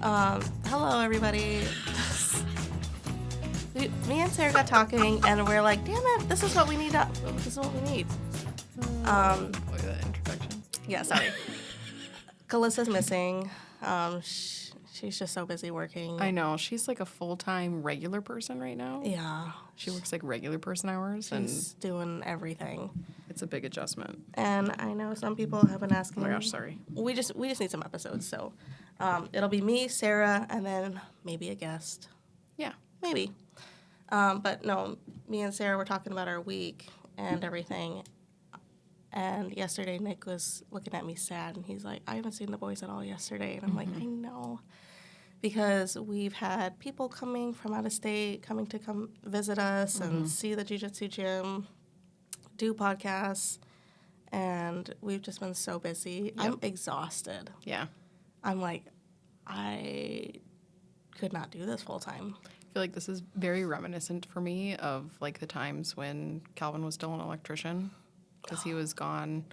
Hello, everybody. Me and Sarah got talking, and we're like, "Damn it, this is what we need. This is what we need." Look at that introduction. Yeah, sorry. Kalissa's missing. She's just so busy working. I know. She's like a full-time regular person right now. Yeah, She works like regular person hours, and she's doing everything. it's a big adjustment. And I know some people have been asking. Oh my gosh, sorry. We just need some episodes, so it'll be me, Sarah, and then maybe a guest. Yeah. Maybe. But no, me and Sarah were talking about our week and everything. And yesterday, Nick was looking at me sad, and he's like, I haven't seen the boys at all yesterday. And I'm like, I know. Because we've had people coming from out of state, coming to come visit us and see the jiu-jitsu gym, do podcasts, and we've just been so busy. Yep. I'm exhausted. Yeah. I'm like, I could not do this full time. I feel like this is very reminiscent for me of like the times when Calvin was still an electrician, because he was gone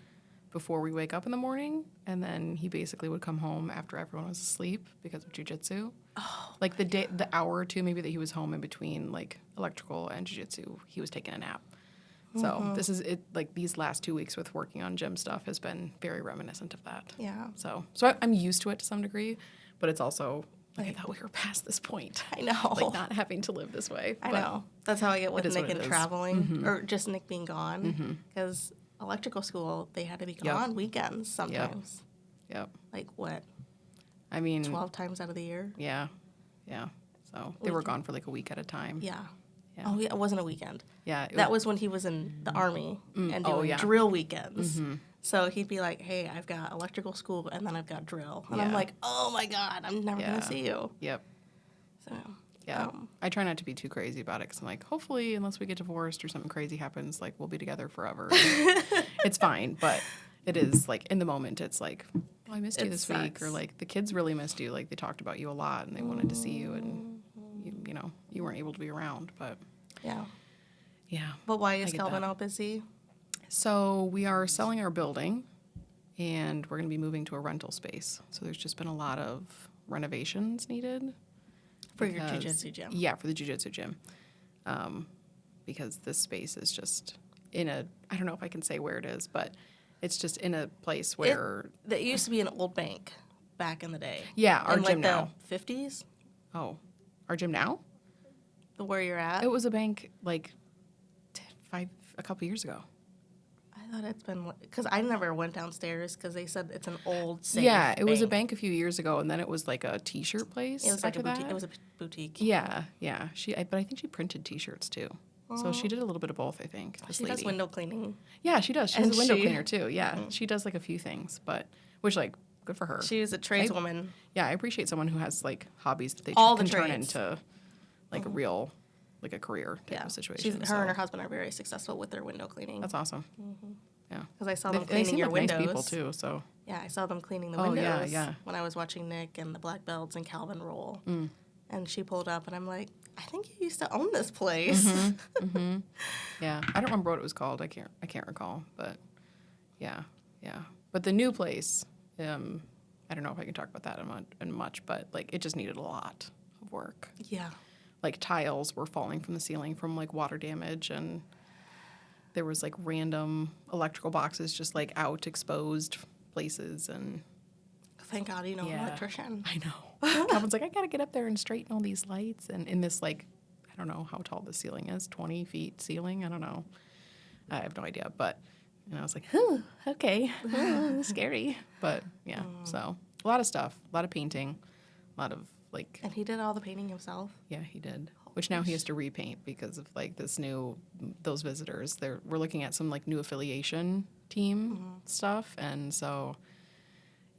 before we wake up in the morning, and then he basically would come home after everyone was asleep because of jiu-jitsu. Oh, Like the hour or two maybe that he was home in between like electrical and jiu-jitsu, he was taking a nap. So this is it. Like these last 2 weeks with working on gym stuff has been very reminiscent of that. yeah. So I'm used to it to some degree, but it's also like I thought we were past this point. I know. Like not having to live this way. I but know. That's how I get with it is Nick what it and is. traveling, or just Nick being gone. Because electrical school, they had to be gone weekends sometimes. Yep. Like, what, I mean, 12 times out of the year? yeah. So they were gone for like a week at a time. Yeah. Yeah. Oh, yeah, it wasn't a weekend. Yeah. That was when he was in the Army and doing drill weekends. So he'd be like, hey, I've got electrical school, and then I've got drill. And I'm Yeah. like, oh, my God, I'm never going to see you. Yep. So, Yeah. I try not to be too crazy about it because I'm like, hopefully, unless we get divorced or something crazy happens, like we'll be together forever. It's fine. But it is like in the moment, it's like, well, I missed you this week. Or like the kids really missed you. Like they talked about you a lot and they wanted to see you. And, you know, you weren't able to be around. But yeah. yeah. But why is get Calvin that. all busy? So we are selling our building and we're going to be moving to a rental space. So there's just been a lot of renovations needed. For your jiu-jitsu gym. Yeah, for the jiu-jitsu gym. Because this space is just in a, I don't know if I can say where it is, but it's just in a place where. That used to be an old bank back in the day. Yeah, our in gym like now. the 50s, Oh, our gym now? where you're at. It was a bank like a couple years ago. I thought it's been, because I never went downstairs because they said it's an old, safe Yeah, it was a bank. bank a few years ago, and then it was like a T-shirt place. It was like a after boutique. that. It was a boutique. Yeah. But I think she printed T-shirts too. So she did a little bit of both, I think. This She lady. does window cleaning. Yeah, she does. She's And a window she- cleaner too. Yeah, she does like a few things, but which like good for her. She's a tradeswoman. Yeah, I appreciate someone who has like hobbies that they All can the turn trades. into like a real, like a career type of situation. Her and her husband are very successful with their window cleaning. That's awesome. Yeah, Because I saw they, them they cleaning seem your like windows. nice people too. So Yeah, I saw them cleaning the Oh, yeah, windows yeah. when I was watching Nick and the Black Belts and Calvin roll. And she pulled up, and I'm like, I think you used to own this place. yeah, I don't remember what it was called. I can't recall. But yeah. But the new place, I don't know if I can talk about that in much, but like it just needed a lot of work. Yeah. Like tiles were falling from the ceiling from like water damage, and there was like random electrical boxes just like out exposed places. And Thank God you know an electrician. I know. Calvin's like, I gotta get up there and straighten all these lights, and in this like, I don't know how tall the ceiling is, 20 feet ceiling. I don't know. I have no idea, but I was like, oh, okay, scary. But yeah, so a lot of stuff, a lot of painting, a lot of like. And he did all the painting himself. Yeah, he did. Which now he has to repaint because of like those visitors. We're looking at some like new affiliation team stuff, and so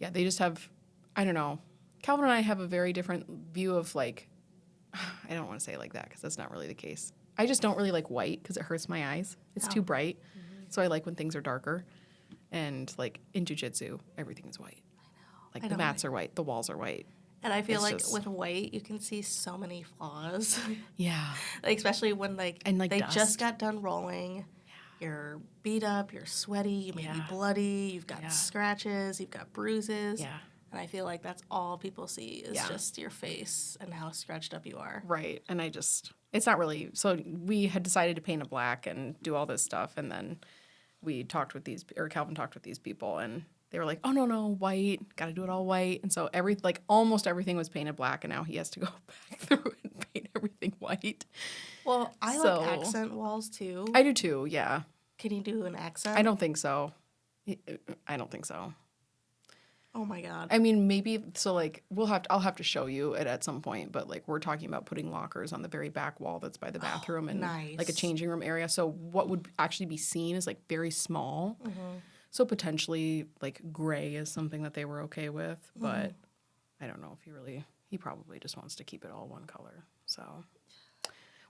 yeah, they just have, I don't know. Calvin and I have a very different view of like, I don't want to say it like that because that's not really the case. I just don't really like white because it hurts my eyes. It's too bright. So I like when things are darker. And like in jiu-jitsu, everything is white. Like I the know. mats are white, the walls are white. And I feel It's like just- with white, you can see so many flaws. Yeah. Like, especially when And, like, they dust. just got done rolling. You're beat up, you're sweaty, you may be bloody, you've got scratches, you've got bruises. Yeah. And I feel like that's all people see is Yeah. just your face and how scratched up you are. Right. And it's not really, so we had decided to paint it black and do all this stuff. And then Calvin talked with these people and they were like, oh, no, white, got to do it all white. And so almost everything was painted black. And now he has to go back through and paint everything white. Well, I So- like accent walls too. I do too. Yeah. Can you do an accent? I don't think so. I don't think so. Oh my God. I mean, maybe so. Like, I'll have to show you it at some point. But like, we're talking about putting lockers on the very back wall that's by the bathroom and nice. like a changing room area. So what would actually be seen is like very small. So potentially like gray is something that they were okay with. But I don't know if he probably just wants to keep it all one color. So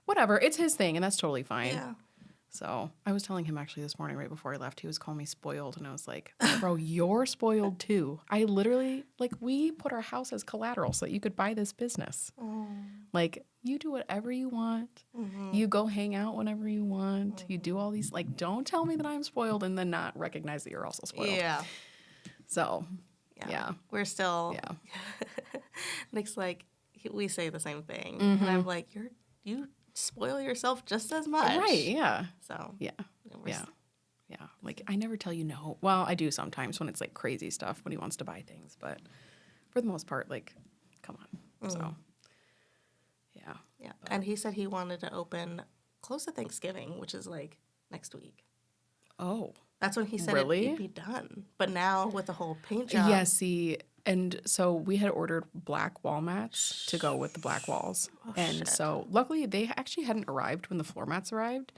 whatever, it's his thing, and that's totally fine. Yeah. So I was telling him actually this morning right before I left, he was calling me spoiled. And I was like, bro, you're spoiled too. I literally, like, we put our house as collateral so that you could buy this business. Like, you do whatever you want. You go hang out whenever you want. You do all these, like, don't tell me that I'm spoiled and then not recognize that you're also spoiled. Yeah. So, yeah. We're still. Yeah. Nick's like, we say the same thing. And I'm like, you spoil yourself just as much. Right, yeah. So. Yeah. we're Yeah. Yeah. Like, I never tell you no. Well, I do sometimes when it's like crazy stuff when he wants to buy things. But for the most part, like, come on. So, yeah. Yeah. And he said he wanted to open close to Thanksgiving, which is like next week. Oh. That's when he said Really? it'd be done. But now with the whole paint job. Yeah, see, and so we had ordered black wall mats to go with the black walls. And shit. so luckily they actually hadn't arrived when the floor mats arrived.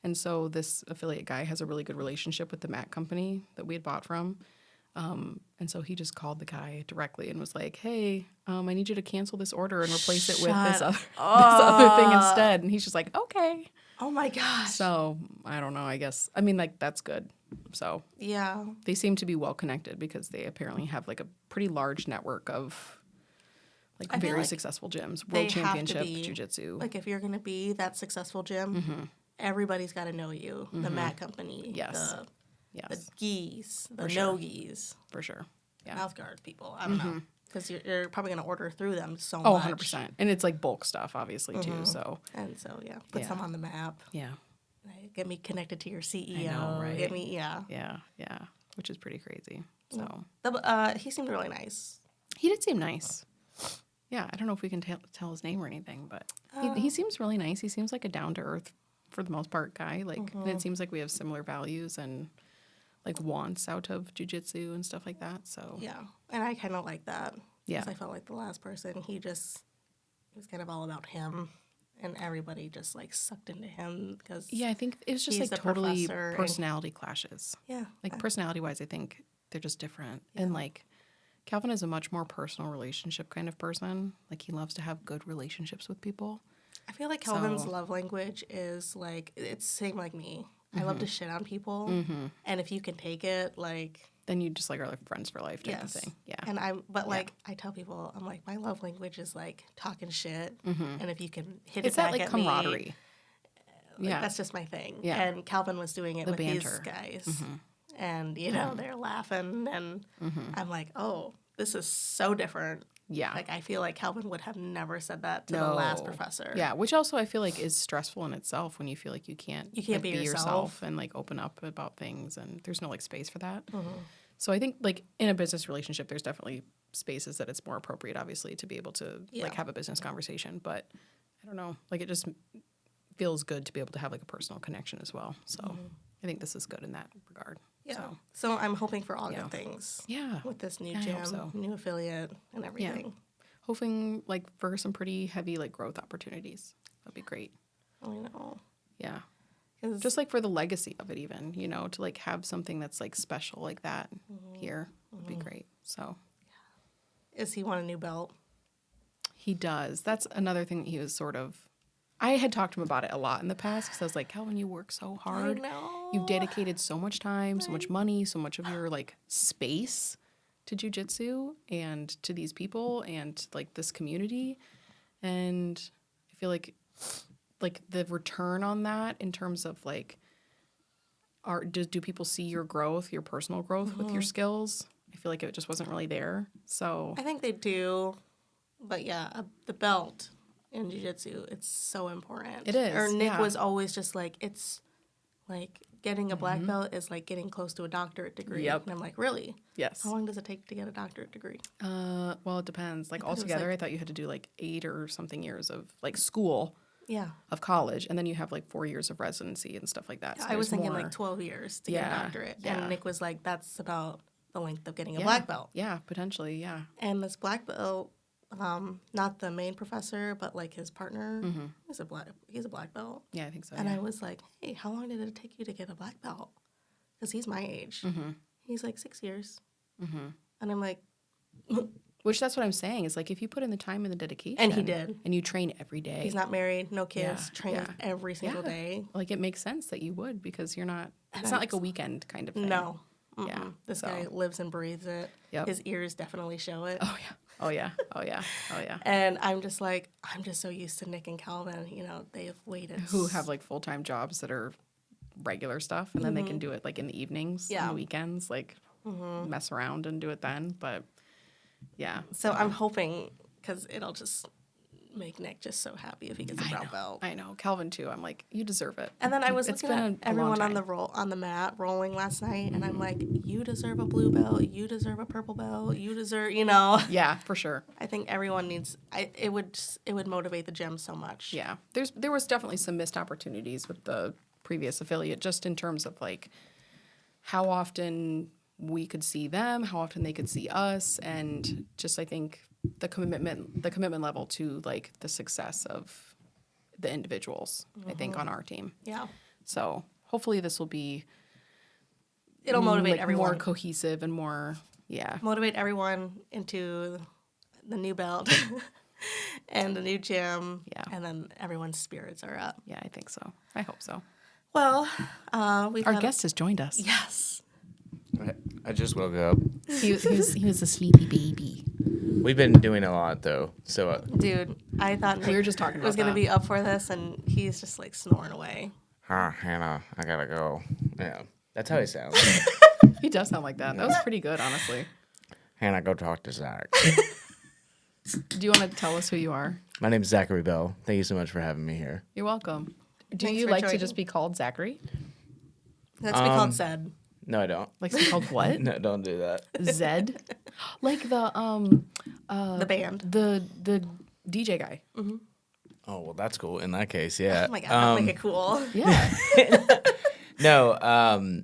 And so this affiliate guy has a really good relationship with the mat company that we had bought from. And so he just called the guy directly and was like, hey, I need you to cancel this order and replace it with this other thing instead. And he's just like, okay. Oh my gosh. So I don't know, I guess. I mean, like, that's good. So Yeah. they seem to be well connected because they apparently have like a pretty large network of like I feel very like successful gyms, they world have to championship, be, jiu-jitsu. Like if you're going to be that successful gym, everybody's got to know you. The mat company. Yes. The Yes, geese. The For sure. no-geese. for sure. Yeah. Mouth guard people. I don't know. Because you're probably going to order through them so Oh, much. 100%. And it's like bulk stuff, obviously, too. So, And so, yeah, put Yeah. some on the map. yeah. Get me connected to your CEO. I know, right? Get me, yeah. Yeah. Yeah. Which is pretty crazy. So, He seemed really nice. he did seem nice. Yeah. I don't know if we can tell his name or anything, but he seems really nice. He seems like a down to earth, for the most part, guy. Like, and it seems like we have similar values and like wants out of jujitsu and stuff like that. So, Yeah. And I kind of like that. Yeah. Because I felt like the last person, it was kind of all about him. And everybody just like sucked into him because yeah, I think it was just he's like the totally professor and- personality clashes. yeah, Like personality wise, I think they're just different. And like Calvin is a much more personal relationship kind of person. Like he loves to have good relationships with people. I feel like Calvin's So- love language is like it's same like me. I love to shit on people, and if you can take it, like Then you just like are like friends for life type yes, of thing. Yeah. And I tell people, I'm like my love language is like talking shit, and if you can hit It's it back that like at me, camaraderie. like, Yeah. that's just my thing. Yeah. And Calvin was doing it The with these banter. guys, and they're laughing, and I'm like, oh, this is so different. Yeah. Like I feel like Calvin would have never said that to the last No. professor. Yeah, which also I feel like is stressful in itself when you feel like you can't like, be yourself. yourself and like open up about things and there's no like space for that. So I think like in a business relationship there's definitely spaces that it's more appropriate obviously to be able to like have a business conversation, but I don't know, like it just feels good to be able to have like a personal connection as well. So I think this is good in that regard. Yeah. So I'm hoping for all Yeah. good things. Yeah. With this new I gym, hope so. new affiliate, and everything. Hoping like for some pretty heavy like growth opportunities. That'd be great. I know. Yeah. 'Cause Just like for the legacy of it even, to like have something that's like special like that here would be great. So Is he want a new belt? he does. That's another thing that he was sort of, I had talked to him about it a lot in the past because I was like, Calvin, you work so hard. know. You've dedicated so much time, so much money, so much of your like space to jujitsu and to these people and like this community. And I feel like the return on that in terms of like, do people see your growth, your personal growth with your skills? I I feel like it just wasn't really there. So I think they do, but yeah, the belt in jiu-jitsu, it's so important. It is, Or Nick yeah. was always just like, it's like getting a black belt is like getting close to a doctorate degree. Yep. And I'm like, really? yes. How long does it take to get a doctorate degree? Well, it depends. Like thought it was, altogether, like- I thought you had to do like 8 or something years of like school Yeah. of college, and then you have like 4 years of residency and stuff like that. So I was there's thinking more. like 12 years to get a Yeah, doctorate. yeah. And Nick was like, that's about the length of getting a Yeah. black belt. Yeah, potentially. Yeah. And this black belt, not the main professor, but like his partner, Mm-hmm. he's a black belt. Yeah, I think so. And yeah. I was like, hey, how long did it take you to get a black belt? Because he's my age. Mm-hmm. He's like 6 years. Mm-hmm. And I'm like, Which that's what I'm saying is like if you put in the time and the dedication, And he did. and you train every day, he's not married, no kids, Yeah, trains yeah. every single Yeah. day. like it makes sense that you would because you're not. And It's I not like a was- weekend kind of thing. No. Yeah, Mm-mm. This so- guy lives and breathes it. Yep. His ears definitely show it. Oh yeah. Oh yeah. Oh yeah. Oh yeah. And I'm just like, I'm just so used to Nick and Calvin. You know, they've waited. Who have like full time jobs that are regular stuff, and then they can do it like in the evenings, Yeah. on the weekends, like mess around and do it then. But yeah, So I'm hoping, because it'll just make Nick just so happy if he gets a brown belt. I know Calvin too. I'm like, you deserve it. And then I was It's looking been at a long everyone on time. on the mat rolling last night, and I'm like, you deserve a blue belt, you deserve a purple belt, you deserve, you know. Yeah, for sure. I think everyone needs. It would motivate the gym so much. Yeah, there was definitely some missed opportunities with the previous affiliate, just in terms of like how often we could see them, how often they could see us, and just I think the commitment level to like the success of the individuals. I think on our team. Yeah. So hopefully this will be It'll motivate like everyone. more cohesive and more Motivate everyone into the new belt and the new gym. Yeah. And then everyone's spirits are up. Yeah, I think so. I hope so. Well, we've Our had guest has joined us. yes. I just woke up. He was a sleepy baby. We've been doing a lot though, so Dude, I thought Nick We were just talking was about going to that. be up for this, and he's just like snoring away. Hannah, I gotta go. Yeah, that's how he sounds. He does sound like that. That was pretty good, honestly. Hannah, go talk to Zach. Do you want to tell us who you are? My name's Zachary Bell. Thank you so much for having me here. You're welcome. Do Thanks you for like to joining. just be called Zachary? That's be called said. No, I don't. Like to be called what? No, don't do that. Zed? Like the The band. the DJ guy. Oh well, that's cool. In that case, yeah. Oh my god, that'll make it cool. Yeah. No,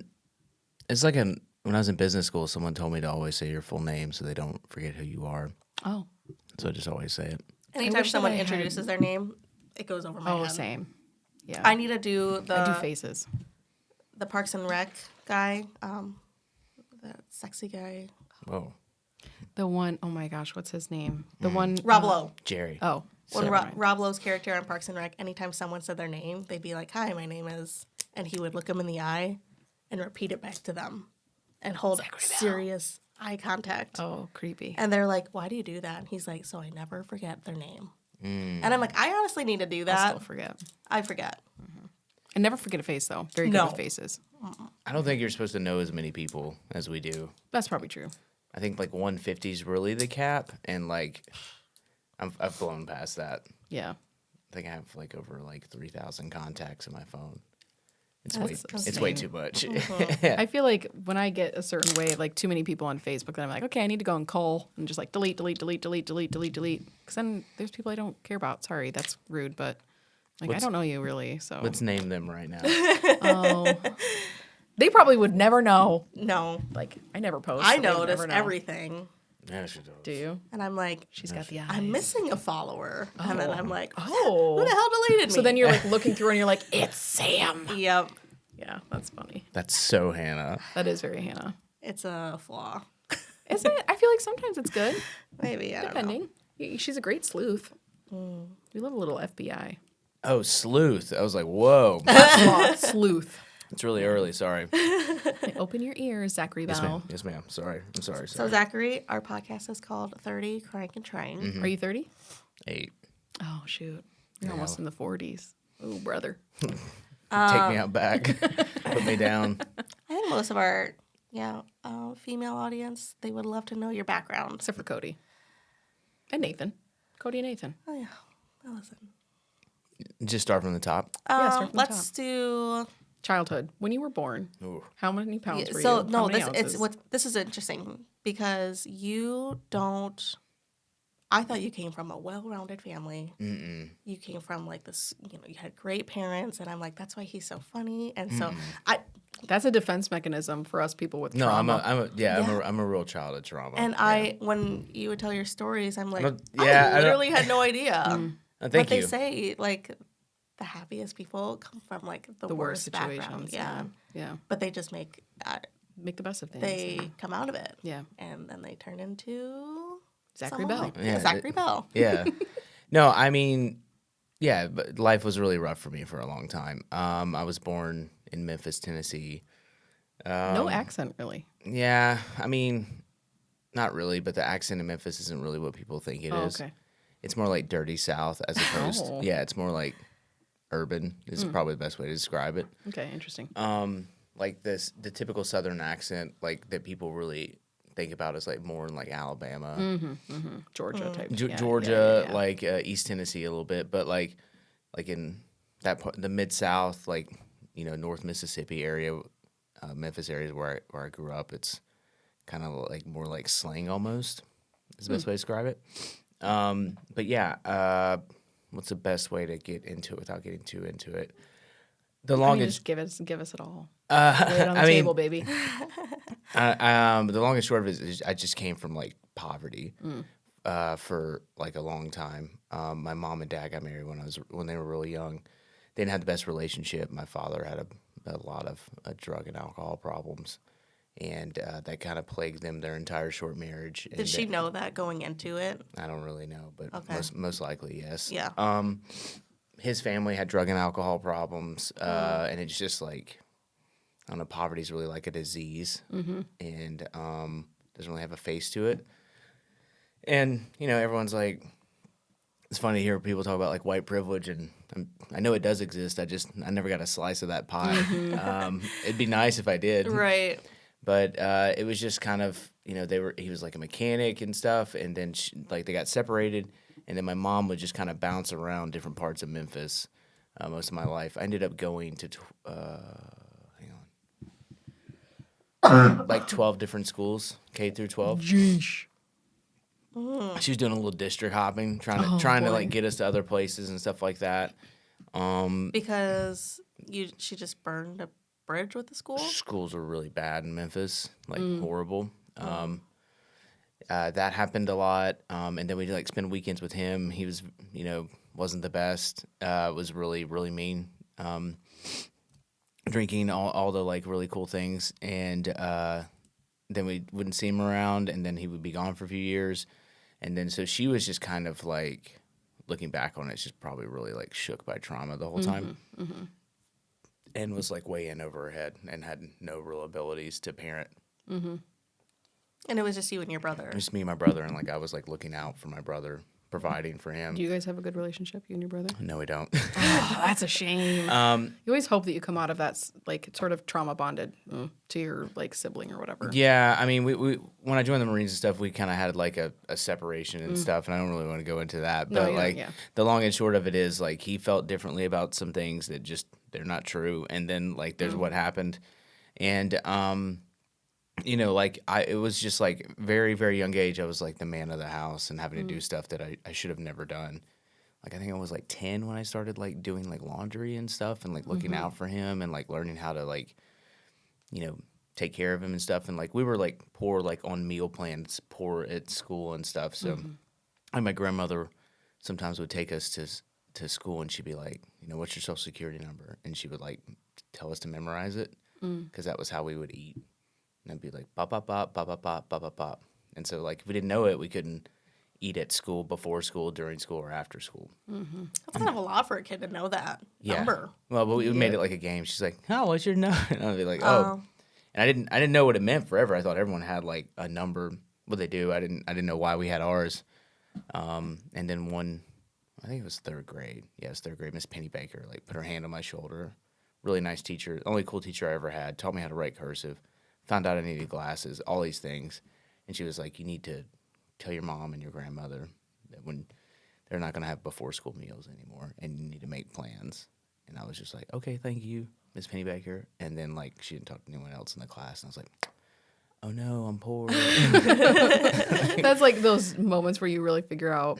it's like when I was in business school, someone told me to always say your full name so they don't forget who you are. Oh. So I just always say it. Anytime wish that someone I had- introduces their name, it goes over my Oh, head. same. Yeah. I need to do I do faces. the Parks and Rec guy, that sexy guy, Whoa, The one, oh my gosh, what's his name? The one. Rob Lowe. Jerry. Oh. When never mind. Rob Lowe's character on Parks and Rec, anytime someone said their name, they'd be like, "Hi, my name is," and he would look them in the eye and repeat it back to them, and hold serious eye contact. Oh, creepy. And they're like, "Why do you do that?" And he's like, "So I never forget their name." And I'm like, I honestly need to do I'll that. still forget. I forget. And never forget a face, though. Very good No. with faces. I don't think you're supposed to know as many people as we do. That's probably true. I think like 150 is really the cap, and like I've blown past that. Yeah. I think I have like over like 3,000 contacts in my phone. It's That's it's way insane. too much. I feel like when I get a certain way of like too many people on Facebook, then I'm like, okay, I need to go and cull and just like delete. Because then there's people I don't care about. Sorry, that's rude, but like I What's- don't know you really, so Let's name them right now. oh, they probably would never know. No, Like I never post. I so they'd notice never know. everything, Yeah, she does. Do you? and I'm like, She's got the eyes. I'm missing a follower, and then I'm like, Oh. who the hell deleted me? So then you're like looking through and you're like, it's Sam. yep, Yeah, that's funny. That's so Hannah. That is very Hannah. it's a flaw. Isn't it? I feel like sometimes it's good, Maybe I don't know. depending. She's a great sleuth. We love a little FBI. Oh, sleuth. I was like, whoa. Sleuth. It's really early. Sorry. Open your ears, Zachary Bell. Yes, ma'am. Yes, ma'am. Sorry. I'm sorry. So Sorry. Zachary, our podcast is called 30 Crank and Train. Are you 30? 8. Oh, shoot. You're almost in the 40s. Oh, brother. Take me out back. Put me down. I think most of our female audience, they would love to know your background. Except for Cody. And Nathan. Cody and Nathan. Oh yeah, well, listen. Just start from the top. start from the Let's top. do. Childhood. When you were born, Ooh. how many pounds were So you? no, How many this ounces? this is interesting because you don't. I thought you came from a well-rounded family. You came from like this, you had great parents, and I'm like, that's why he's so funny. And so That's a defense mechanism for us people with No, trauma. I'm a real child of trauma. and when you would tell your stories, I'm like, don't- I yeah, I don't- literally had no idea. Thank But they you. say like the happiest people come from like the worst worst background. situations. Yeah. Yeah. But they just make Make the best of things. they come out of it. Yeah. And then they turn into Zachary someone Bell. like- Yeah, Zachary Bell. Yeah. No, I mean, yeah, but life was really rough for me for a long time. I was born in Memphis, Tennessee. No accent, really. Yeah, I mean, not really, but the accent in Memphis isn't really what people think it is. Okay. It's more like dirty South as opposed. Oh. Yeah, it's more like urban is probably the best way to describe it. Okay, interesting. Like the typical Southern accent, like that people really think about is like more in like Alabama, Georgia type. Georgia, yeah. like East Tennessee a little bit, but like in that part, the Mid South, like North Mississippi area, Memphis area is where I grew up. It's kind of like more like slang almost. Is the best way to describe it. But yeah, what's the best way to get into it without getting too into it? The I mean, longest, just give us it all. Lay it on the table, baby. the long and short of it is I just came from like poverty for like a long time. My mom and dad got married when they were really young. They didn't have the best relationship. My father had a lot of drug and alcohol problems, and that kind of plagued them their entire short marriage. Did she know that going into it? I don't really know, but Okay. most likely yes. Yeah. His family had drug and alcohol problems, and it's just like, I don't know, poverty's really like a disease, and doesn't really have a face to it. And everyone's like, it's funny to hear people talk about like white privilege, and I know it does exist. I never got a slice of that pie. It'd be nice if I did, Right. but it was just kind of he was like a mechanic and stuff, and then like they got separated. And then my mom would just kind of bounce around different parts of Memphis most of my life. I ended up going to, like 12 different schools, K through 12. Jeesh. She was doing a little district hopping, trying to like get us to other places and stuff like that. Because she just burned a bridge with the school? Schools were really bad in Memphis, like horrible. That happened a lot, and then we'd like spend weekends with him. He was, wasn't the best. Was really, really mean. Drinking all the like really cool things, and then we wouldn't see him around, and then he would be gone for a few years, and then so she was just kind of like, looking back on it, she's probably really like shook by trauma the whole time, and was like way in over her head and had no real abilities to parent. And it was just you and your brother. It was me and my brother, and like I was like looking out for my brother, providing for him. Do you guys have a good relationship, you and your brother? No, we don't. Oh, that's a shame. You always hope that you come out of that like sort of trauma bonded to your like sibling or whatever. Yeah, I mean, we when I joined the Marines and stuff, we kind of had like a separation and stuff, and I don't really want to go into that. No, But you like don't, yeah. the long and short of it is like he felt differently about some things that just they're not true, and then like there's what happened, and like it was just like very, very young age. I was like the man of the house and having to do stuff that I should have never done. Like I think I was like 10 when I started like doing like laundry and stuff and like looking out for him and like learning how to like, take care of him and stuff. And like we were like poor, like on meal plans, poor at school and stuff. So like my grandmother sometimes would take us to school and she'd be like, what's your social security number? And she would like tell us to memorize it because that was how we would eat. And I'd be like, bop, bop, bop, bop, bop, bop, bop, bop, bop. And so, like, if we didn't know it, we couldn't eat at school, before school, during school, or after school. That's kind of a lot for a kid to know that number. Well, but we made it like a game. She's like, oh, what's your number? And I'd be like, oh. And I didn't know what it meant forever. I thought everyone had, like, a number. Well, they do. I didn't know why we had ours. And then I think it was third grade. Yes, third grade. Miss Penny Baker, like, put her hand on my shoulder. Really nice teacher. Only cool teacher I ever had. Taught me how to write cursive. found out I needed glasses, all these things. And she was like, you need to tell your mom and your grandmother that when they're not going to have before school meals anymore and you need to make plans. And I was just like, okay, thank you, Miss Pennybaker. And then, like, she didn't talk to anyone else in the class. And I was like, oh, no, I'm poor. That's like those moments where you really figure out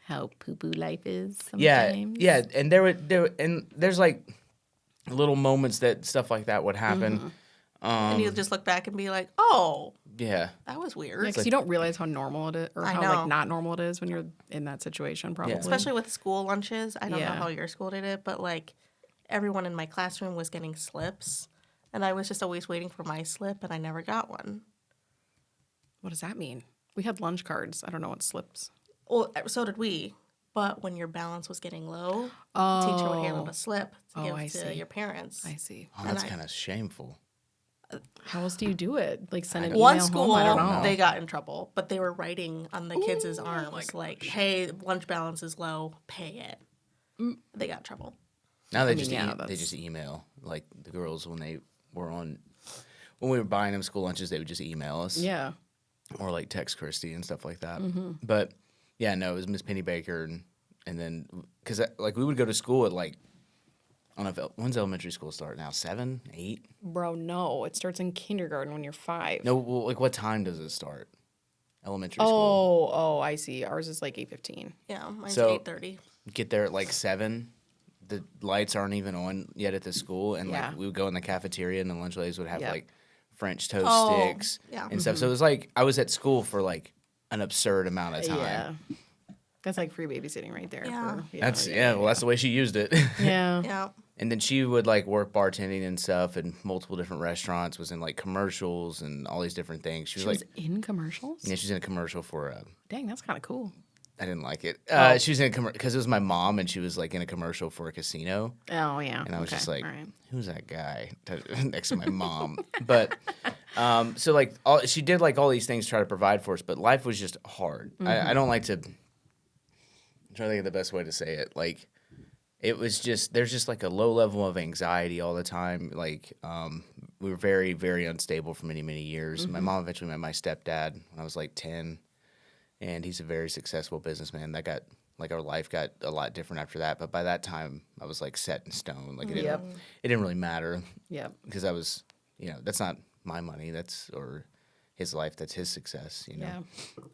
how poo-poo life is sometimes. Yeah. And and there's, like, little moments that stuff like that would happen. And you'll just look back and be like, oh, Yeah. that was weird. Because you don't realize how normal it is, or I how know. like not normal it is when you're in that situation. Probably, Especially with school lunches. I don't know Yeah. how your school did it, but like everyone in my classroom was getting slips. And I was just always waiting for my slip, and I never got one. What does that mean? We had lunch cards. I don't know what slips. Well, so did we. But when your balance was getting low, Oh, the teacher would hand out a slip to Oh, give I to see. your parents. I see. Oh, that's kind of shameful. How else do you do it? Like send an One email school, home? I don't know. they got in trouble, but they were writing on the kids' arms like, "Hey, lunch balance is low, pay it." They got in trouble. Now they mean, just yeah, they that's- just email, like the girls when we were buying them school lunches, they would just email us. Yeah. Or like text Christy and stuff like that. Mm-hmm. But yeah, no, it was Miss Pennybaker, and then because like we would go to school at like, I don't know if when's elementary school start now? 7, 8? Bro, no. It starts in kindergarten when you're 5. No, well, like what time does it start? Elementary school. Oh, I see. Ours is like 8:15. Yeah, mine's So- 8:30. Get there at like 7. The lights aren't even on yet at the school, and Yeah. like we would go in the cafeteria, and the lunch ladies would have Yep. like French toast Oh, sticks yeah. and stuff. So it was like I was at school for like an absurd amount of time. Yeah. That's like free babysitting right there. Yeah. For, That's well, that's the way she used it. Yeah. Yeah. And then she would like work bartending and stuff in multiple different restaurants, was in like commercials and all these different things. She was She was like, in commercials? yeah, she's in a commercial for, Dang, that's kind of cool. I didn't like it. Oh. She was in a because it was my mom and she was like in a commercial for a casino. Oh, yeah. And I was Okay. just like, All right. who's that guy next to my mom? But so like she did like all these things to try to provide for us, but life was just hard. I don't like to, I'm trying to think of the best way to say it. Like, it was just, there's just like a low level of anxiety all the time. Like, we were very, very unstable for many, many years. My mom eventually met my stepdad when I was like 10, and he's a very successful businessman. That got, like, our life got a lot different after that. But by that time, I was like set in stone. Like, it didn't really matter Yep. because I was, that's not my money. Or his life. That's his success, Yeah.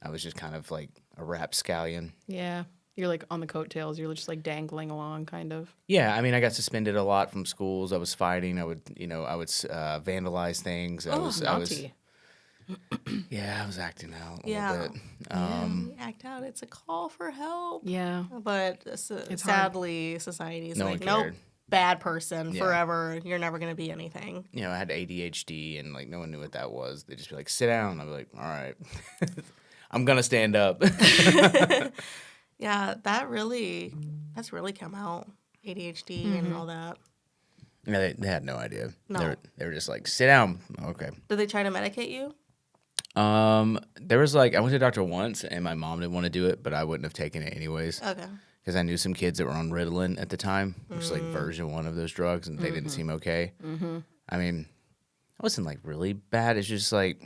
I was just kind of like a rapscallion. Yeah. You're like on the coattails. You're just like dangling along, kind of. Yeah, I mean, I got suspended a lot from schools. I was fighting. I would vandalize things. I was, Naughty. yeah, I was acting out a Yeah. little bit. You act out. It's a call for help. Yeah. But hard. sadly, society is No like, one nope, cared. bad person Yeah. forever. You're never going to be anything. I had ADHD, and like no one knew what that was. They'd just be like, "Sit down." I'd be like, "All right, I'm gonna stand up." Yeah, that's really come out. ADHD and all that. Yeah, they had no idea. No. They were just like, "Sit down." Okay. Did they try to medicate you? There was like I went to the doctor once, and my mom didn't want to do it, but I wouldn't have taken it anyways. Okay. Because I knew some kids that were on Ritalin at the time, which is like version 1 of those drugs, and they didn't seem okay. I mean, I wasn't like really bad. It's just like,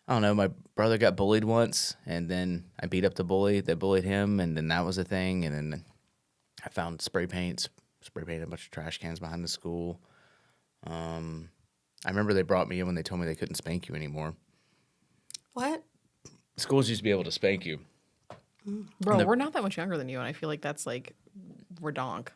I don't know. My brother got bullied once, and then I beat up the bully that bullied him, and then that was a thing. And then I found spray painted a bunch of trash cans behind the school. I remember they brought me in when they told me they couldn't spank you anymore. What? Schools used to be able to spank you. Bro, we're not that much younger than you, and I feel like that's like, we're donk.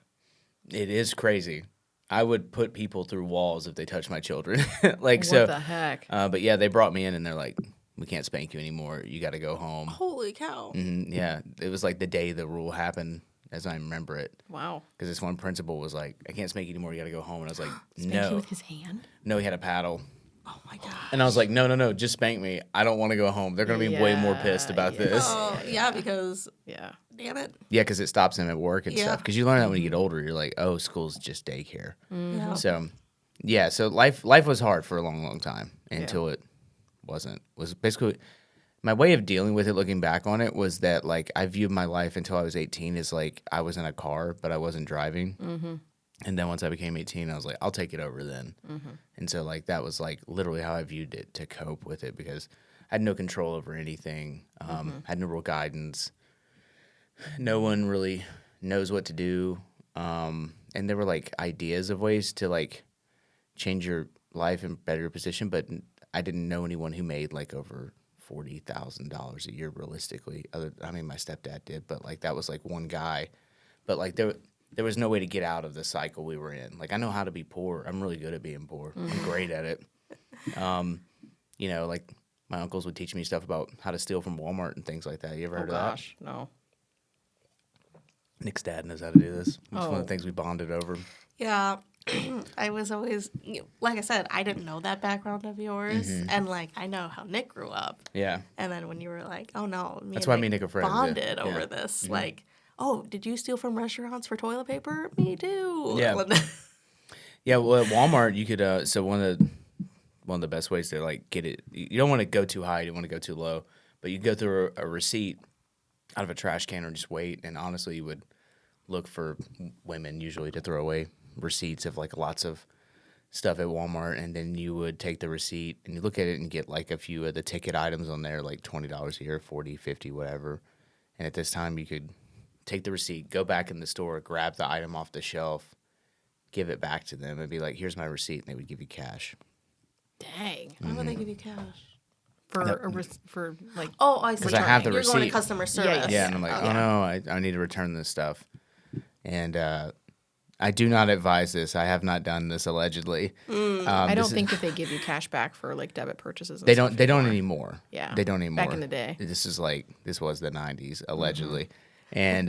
It is crazy. I would put people through walls if they touched my children. What the heck? But yeah, they brought me in and they're like, "We can't spank you anymore. You got to go home." Holy cow. Yeah, it was like the day the rule happened, as I remember it. Wow. Because this one principal was like, "I can't spank you anymore. You got to go home." And I was like, Spank you "No, with his hand? no." He had a paddle, Oh my god. and I was like, "No, just spank me. I don't want to go home. They're gonna be way more pissed about Yeah. this." Oh, yeah, because Yeah. damn it. Yeah, because it stops them at work and Yeah. stuff. Because you learn that when you get older. You're like, "Oh, school's just daycare." Yeah. So, yeah, so life was hard for a long, long time until it wasn't. Was basically my way of dealing with it. Looking back on it, was that like I viewed my life until I was 18 as like I was in a car, but I wasn't driving. And then once I became 18, I was like, I'll take it over then. And so like that was like literally how I viewed it to cope with it, because I had no control over anything. Had no real guidance. No one really knows what to do. And there were like ideas of ways to like change your life and better your position, but I didn't know anyone who made like over $40,000 a year realistically. I mean, my stepdad did, but like that was like one guy. But like there was no way to get out of the cycle we were in. Like I know how to be poor. I'm really good at being poor. I'm great at it. You know, like my uncles would teach me stuff about how to steal from Walmart and things like that. You ever Oh heard of that? gosh, no. Nick's dad knows how to do this. It's one of Oh. the things we bonded over. Yeah. I was always, like I said, I didn't know that background of yours. And, like, I know how Nick grew up. Yeah. And then when you were like, oh, no. That's why me and Nick are friends, yeah. bonded Yeah. over this. Like, oh, did you steal from restaurants for toilet paper? Me too. Yeah. Yeah, well, at Walmart, you could. So one of the best ways to like get it, you don't want to go too high, you don't want to go too low, but you go through a receipt out of a trash can or just wait, and honestly, you would look for women usually to throw away receipts of like lots of stuff at Walmart, and then you would take the receipt and you look at it and get like a few of the ticket items on there, like $20 a year, 40, 50, whatever. And at this time, you could take the receipt, go back in the store, grab the item off the shelf, give it back to them, and be like, "Here's my receipt," and they would give you cash. Dang. Why would they give you cash? For like Oh, I see. 'Cause I have the You're going to receipt. customer service. Yeah, and I'm like, oh no, I need to return this stuff. And I do not advise this. I have not done this allegedly. I don't think that they give you cash back for like debit purchases. And They stuff don't. They don't anymore. anymore. Yeah. They don't anymore. Back in the day. This is like this was the '90s allegedly, and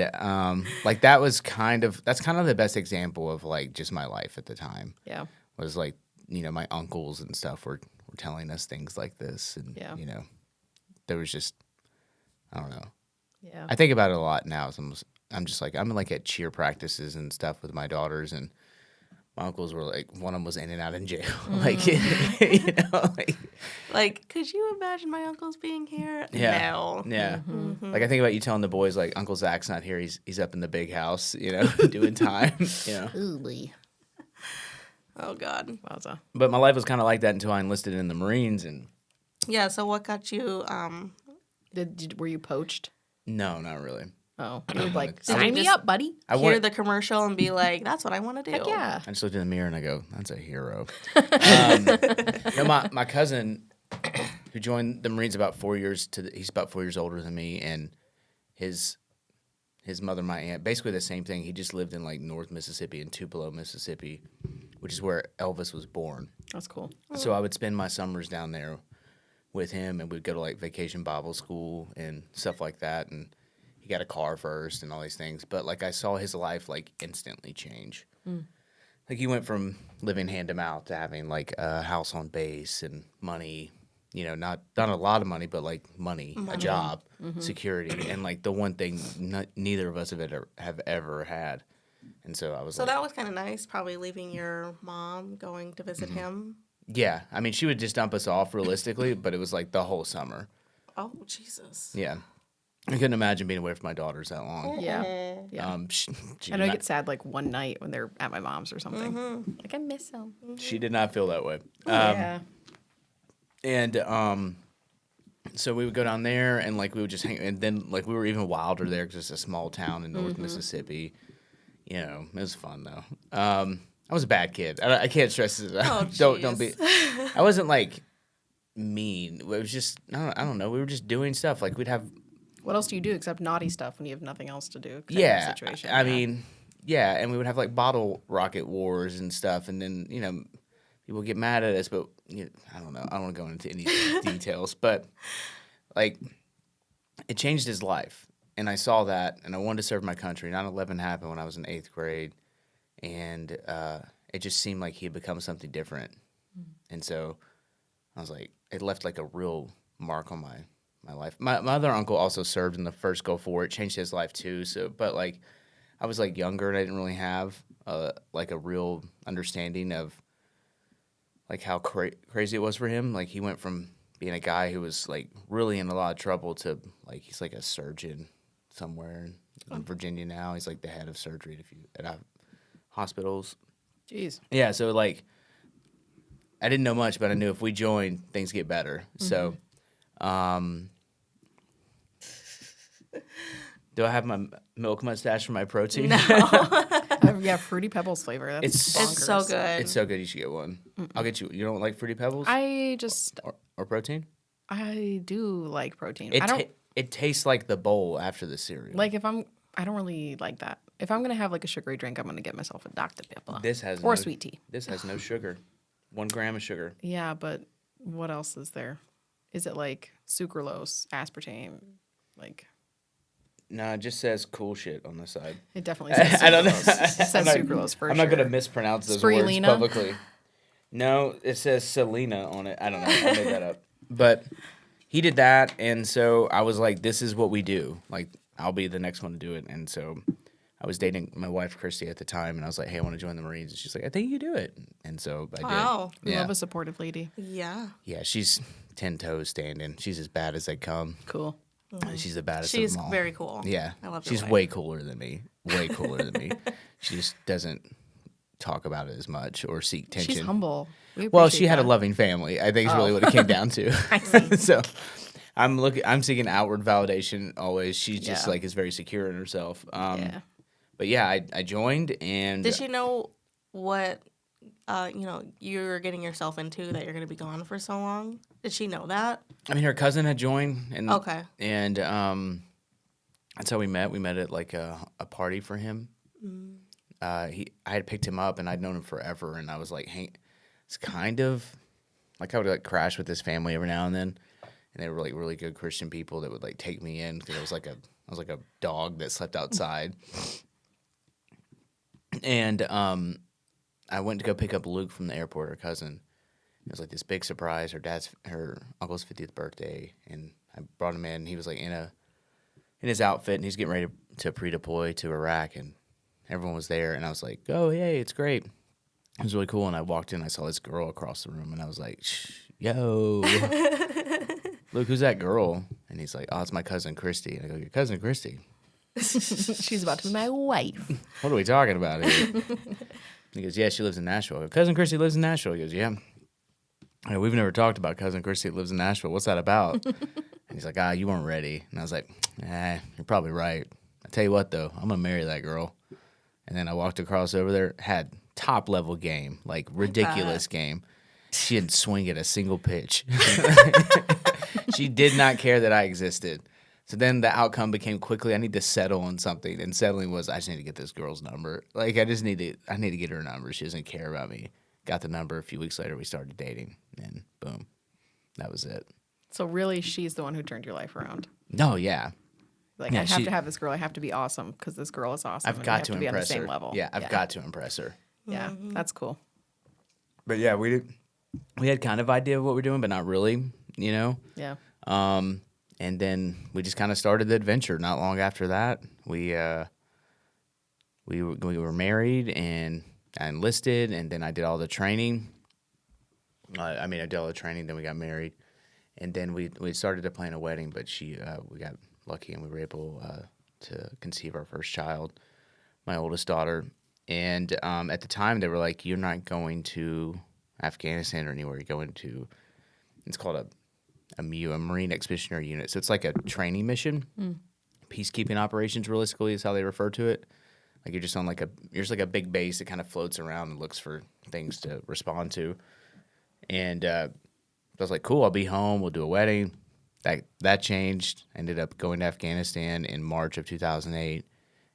like that's kind of the best example of like just my life at the time. Yeah. Was like my uncles and stuff were telling us things like this, and Yeah. there was just I don't know. Yeah. I think about it a lot now. So I'm just like I'm like at cheer practices and stuff with my daughters, and my uncles were like one of them was in and out in jail, like Like, could you imagine my uncles being here? yeah, No. yeah. Like I think about you telling the boys like Uncle Zach's not here. He's up in the big house, doing time. Ooh. Oh, God. Wowza. But my life was kind of like that until I enlisted in the Marines, and Yeah, so what got you, Were you poached? no, not really. Oh, you would like Did sign you me just- up, buddy. I hear want. the commercial and be like, that's what I want to do? Heck yeah. I just looked in the mirror and I go, "That's a hero." No, my cousin who joined the Marines about 4 years he's about 4 years older than me, and his mother, my aunt, basically the same thing. He just lived in like North Mississippi in Tupelo, Mississippi, which is where Elvis was born. That's cool. So I would spend my summers down there with him, and we'd go to like vacation Bible school and stuff like that. And he got a car first and all these things. But like I saw his life like instantly change. Like he went from living hand to mouth to having like a house on base and money, not a lot of money, but like money, a job, security, and like the one thing neither of us have ever had. And so I was So like, that was kind of nice, probably leaving your mom, going to visit him. yeah. I mean, she would just dump us off realistically, but it was like the whole summer. Oh, Jesus. Yeah. I couldn't imagine being away from my daughters that long. Yeah. Yeah. She I did know you not, get sad like one night when they're at my mom's or something. Like I miss them. she did not feel that way. Yeah. And so we would go down there and like we would just hang, and then like we were even wilder there because it's a small town in North Mississippi. It was fun though. I was a bad kid. I can't stress this enough. Oh, don't be. jeez. I wasn't like mean. It was just I don't know. We were just doing stuff like we'd have. What else do you do except naughty stuff when you have nothing else to do? kind of Yeah, Situation. I mean, yeah, and we would have like bottle rocket wars and stuff, and then people get mad at us, but I don't know. I don't want to go into any details, but like it changed his life, and I saw that, and I wanted to serve my country. 9/11 happened when I was in 8th grade, and it just seemed like he had become something different, and so I was like, it left like a real mark on my life. My other uncle also served in the first Gulf War. It changed his life too. So, but like, I was like younger and I didn't really have like a real understanding of like how crazy it was for him. Like he went from being a guy who was like really in a lot of trouble to like he's like a surgeon somewhere in Virginia now. He's like the head of surgery at hospitals. Jeez. Yeah, so like I didn't know much, but I knew if we joined, things get better. So, do I have my milk mustache for my protein? Yeah, Fruity Pebbles flavor. That's It's- bonkers. It's so good. It's so good. You should get one. I'll get you. You don't like Fruity Pebbles or protein? I do like protein. It I don't it tastes like the bowl after the cereal. like I don't really like that. If I'm gonna have like a sugary drink, I'm gonna get myself a Dr. Pepper. This has or no, a sweet tea. This has no sugar. 1 gram of sugar. Yeah, but what else is there? Is it like sucralose, aspartame? Like No, it just says cool shit on the side. it definitely says I don't know. sucralose. It says I'm not- sucralose for I'm sure. not gonna mispronounce those Spirulina? words publicly. No, it says Selena on it. I don't know. I made that up. But he did that, and so I was like, "This is what we do. Like, I'll be the next one to do it." And so I was dating my wife Christy at the time, and I was like, "Hey, I want to join the Marines." And she's like, "I think you do it." And so I Wow. did. We love a supportive lady. Yeah. Yeah, she's 10 toes standing. She's as bad as they come. Cool. She's the baddest She's of them all. very cool. Yeah, I love her she's wife. way cooler than me. Way cooler than me. She just doesn't talk about it as much or seek attention. She's humble. We Well, appreciate she had a that. loving family. I think is really what it came down to. So I'm seeking outward validation always. She's just Yeah. like is very secure in herself. Yeah. But yeah, I joined and Did she know what you're getting yourself into, that you're going to be gone for so long? Did she know that? I mean her cousin had joined and Okay. and that's how we met. We met at like a party for him. I had picked him up and I'd known him forever and I was like, hey, it's kind of like I would like crash with his family every now and then, and they were like really good Christian people that would like take me in because I was like a dog that slept outside, and I went to go pick up Luke from the airport, her cousin. It was like this big surprise. Her uncle's 50th birthday, and I brought him in. He was like in his outfit, and he's getting ready to pre-deploy to Iraq, and everyone was there, and I was like, "Oh, hey, it's great." It was really cool, and I walked in, I saw this girl across the room, and I was like, yo, look, who's that girl? And he's like, oh, it's my cousin Christy. And I go, your cousin Christy? She's about to be my wife. What are we talking about here? He goes, yeah, she lives in Nashville. I go, cousin Christy lives in Nashville. He goes, yeah. I go, we've never talked about cousin Christy that lives in Nashville. What's that about? And he's like, you weren't ready. And I was like, you're probably right. I tell you what, though, I'm going to marry that girl. And then I walked across over there, had top level game, like ridiculous game. She didn't swing at a single pitch. She did not care that I existed. So then the outcome became quickly, I need to settle on something. And settling was, I just need to get this girl's number. Like, I need to get her number. She doesn't care about me. Got the number. A few weeks later, we started dating. And boom, that was it. So really, she's the one who turned your life around. No, yeah. Like Yeah, I have she- to have this girl. I have to be awesome because this girl is awesome. I've and we got have to be on the impress same her. level. Yeah, I've got to impress her. Yeah, that's cool. But yeah, we had kind of idea of what we're doing, but not really, you know? Yeah. And then we just kind of started the adventure. Not long after that, we were married and I enlisted, and then I did all the training. I did all the training, then we got married, and then we started to plan a wedding. But we got lucky and we were able to conceive our first child, my oldest daughter. And at the time, they were like, "You're not going to Afghanistan or anywhere. You're going to." It's called a MU, a Marine Expeditionary Unit. So it's like a training mission. Peacekeeping operations, realistically, is how they refer to it. Like you're just on like a big base that kind of floats around and looks for things to respond to. And I was like, cool, I'll be home. We'll do a wedding. That changed. Ended up going to Afghanistan in March of 2008.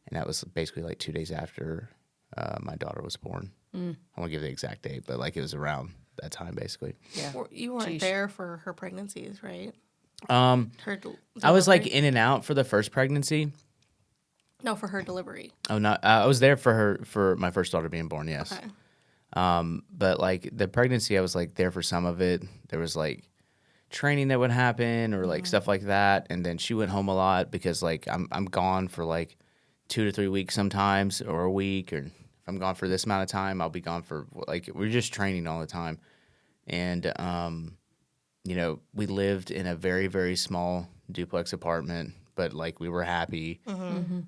And that was basically like 2 days after my daughter was born. I won't give the exact date, but like it was around that time, basically. Yeah. You weren't Sheesh. there for her pregnancies, right? Her I was like delivery? in and out for the first pregnancy. No, for her delivery. Oh, no, I was there for my first daughter being born. Yes. Okay. But like the pregnancy, I was like there for some of it. There was like training that would happen or like stuff like that. And then she went home a lot because like I'm gone for like 2 to 3 weeks sometimes, or a week, or if I'm gone for this amount of time, I'll be gone for like, we're just training all the time. And, we lived in a very, very small duplex apartment, but like we were happy.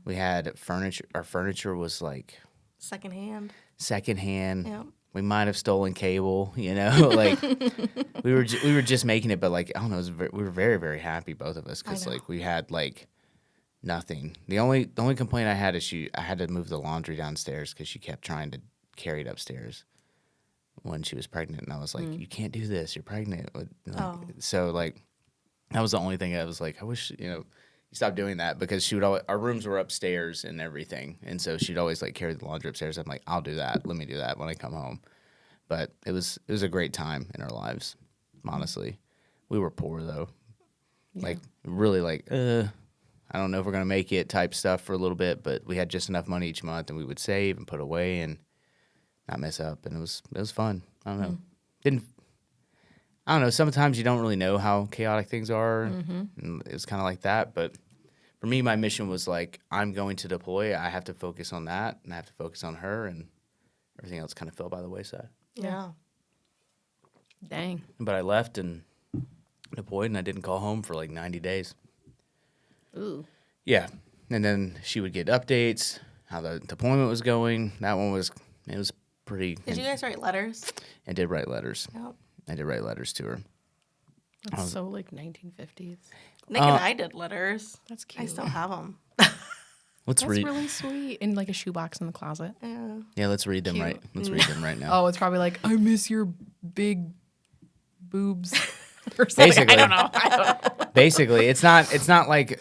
We had furniture. Our furniture was like Secondhand. secondhand. Yep. We might have stolen cable, like we were just making it, but like I don't know, we were very very happy both of us I because know. like we had like nothing. The only complaint I had is I had to move the laundry downstairs because she kept trying to carry it upstairs when she was pregnant, and I was like, you can't do this, you're pregnant. So like that was the only thing I was like, I wish you stopped doing that because she would always, our rooms were upstairs and everything, and so she'd always like carry the laundry upstairs. I'm like, I'll do that. Let me do that when I come home. But it was a great time in our lives. Honestly, we were poor though, like really like I don't know if we're gonna make it type stuff for a little bit, but we had just enough money each month, and we would save and put away and not mess up, and it was fun. I don't know, I don't know. Sometimes you don't really know how chaotic things are, and it was kind of like that. But for me, my mission was like, I'm going to deploy. I have to focus on that, and I have to focus on her, and everything else kind of fell by the wayside. Yeah. Dang. But I left and deployed, and I didn't call home for like 90 days. Ooh. Yeah, and then she would get updates, how the deployment was going. That one was pretty. Did you guys write letters? I did write letters. Yep. I did write letters to her. That's so like 1950s. Nick and I did letters. That's cute. I still have them. Let's That's read. really sweet. In like a shoebox in the closet. Yeah. Yeah, let's read them Cute. right. Let's read them right now. Oh, it's probably like, I miss your big boobs. Or something. Basically. I don't know. Basically, it's not like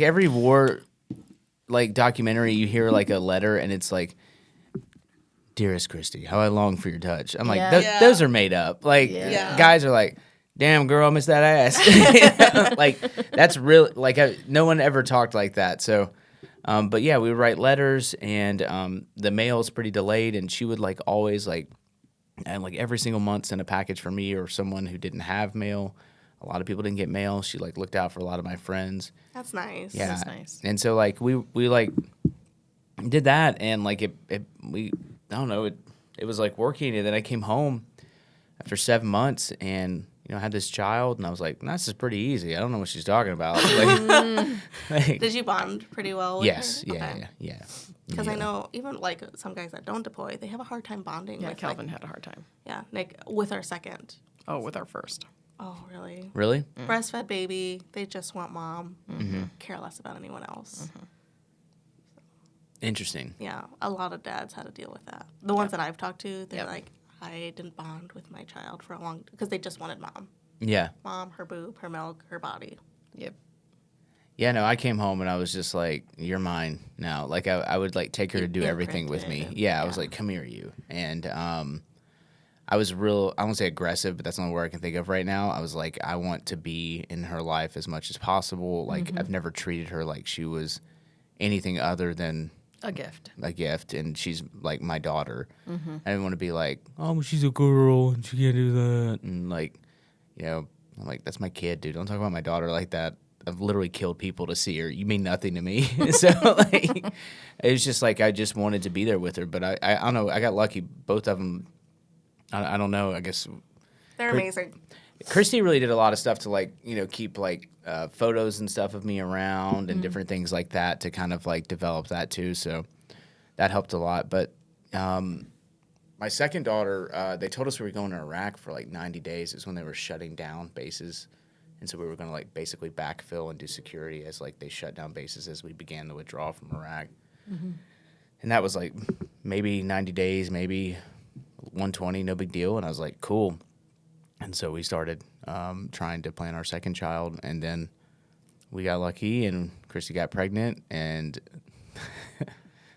every war like documentary you hear like a letter and it's like, dearest Christy, how I long for your touch. I'm like, Yeah. Yeah. those are made up. Like Yeah. guys are like, damn girl, I miss that ass. Like that's real. Like no one ever talked like that. So, but yeah, we would write letters and the mail's pretty delayed, and she would like always like, and like every single month send a package for me or someone who didn't have mail. A lot of people didn't get mail. She like looked out for a lot of my friends. That's nice. Yeah, That's nice. And so like we like did that, and like we I don't know, it was like working, and then I came home after 7 months, and I had this child, and I was like, this is pretty easy. I don't know what she's talking about. Like, Did you bond pretty well with yes, her? yeah. Because I know even like some guys that don't deploy, they have a hard time bonding Yeah, with Calvin had a hard time. Nick with our second. Oh, with our first. Oh, really? Really? Breastfed baby. They just want mom. Care less about anyone else. Interesting. Yeah, a lot of dads had to deal with that. The ones that I've talked to, they're like, I didn't bond with my child for a long because they just wanted mom. Yeah. Mom, her boob, her milk, her body. Yep. Yeah, no, I came home and I was just like, you're mine now. Like I would like take her to do everything with me. Imprinted. Yeah, I was like, come here, you. And I was real, I won't say aggressive, but that's the only word I can think of right now. I was like, I want to be in her life as much as possible. Like I've never treated her like she was anything other than A gift. a gift, and she's like my daughter. I didn't want to be like, oh, she's a girl and she can't do that. And like, I'm like, that's my kid, dude. Don't talk about my daughter like that. I've literally killed people to see her. You mean nothing to me. So like, it was just like I just wanted to be there with her. But I don't know. I got lucky. Both of them. I don't know. I guess They're amazing. Christy really did a lot of stuff to like keep like photos and stuff of me around and different things like that to kind of like develop that too. So that helped a lot. But my second daughter, they told us we were going to Iraq for like 90 days. Is when they were shutting down bases. And so we were going to like basically backfill and do security as like they shut down bases as we began the withdrawal from Iraq. And that was like maybe 90 days, maybe 120, no big deal. And I was like, cool. And so we started trying to plan our second child. And then we got lucky and Christy got pregnant. And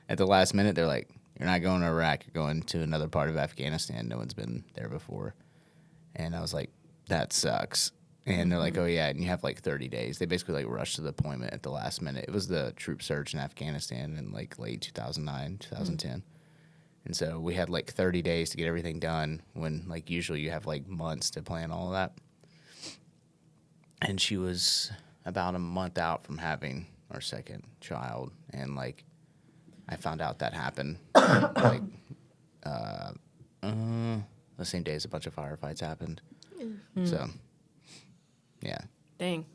at the last minute, they're like, you're not going to Iraq. You're going to another part of Afghanistan. No one's been there before. And I was like, that sucks. And they're like, oh, yeah, and you have like 30 days. They basically like rushed to the deployment at the last minute. It was the troop surge in Afghanistan in like late 2009, 2010. And so we had like 30 days to get everything done when like usually you have like months to plan all of that. And she was about a month out from having our second child. And like I found out that happened like the same day as a bunch of firefights happened. So, yeah. Dang.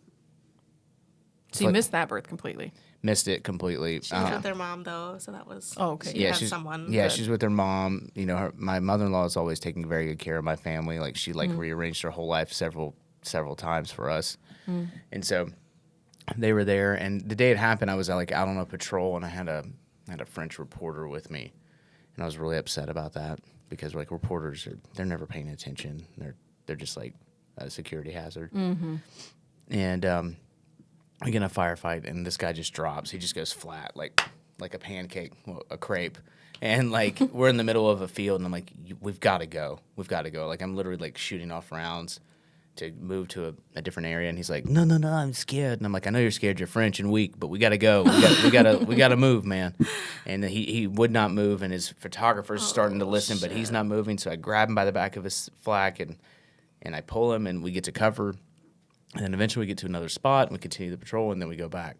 So you missed that birth completely. Missed it completely. She was with their mom though, so that was. Oh, okay. She had she's someone. yeah, but- she's with her mom. You know, my mother-in-law is always taking very good care of my family. Like she rearranged her whole life several times for us, and so they were there. And the day it happened, I was like out on a patrol, and I had a French reporter with me, and I was really upset about that because like reporters they're never paying attention. They're just like a security hazard, and we get in a firefight, and this guy just drops. He just goes flat, like a pancake, a crepe. And, like, we're in the middle of a field, and I'm like, we've got to go. We've got to go. Like, I'm literally, like, shooting off rounds to move to a different area. And he's like, no, I'm scared. And I'm like, I know you're scared. You're French and weak, but we got to go. We got to move, man. And he would not move, and his photographer's starting to listen, but he's not moving. So I grab him by the back of his flak, and I pull him, and we get to cover. And then eventually we get to another spot, and we continue the patrol, and then we go back.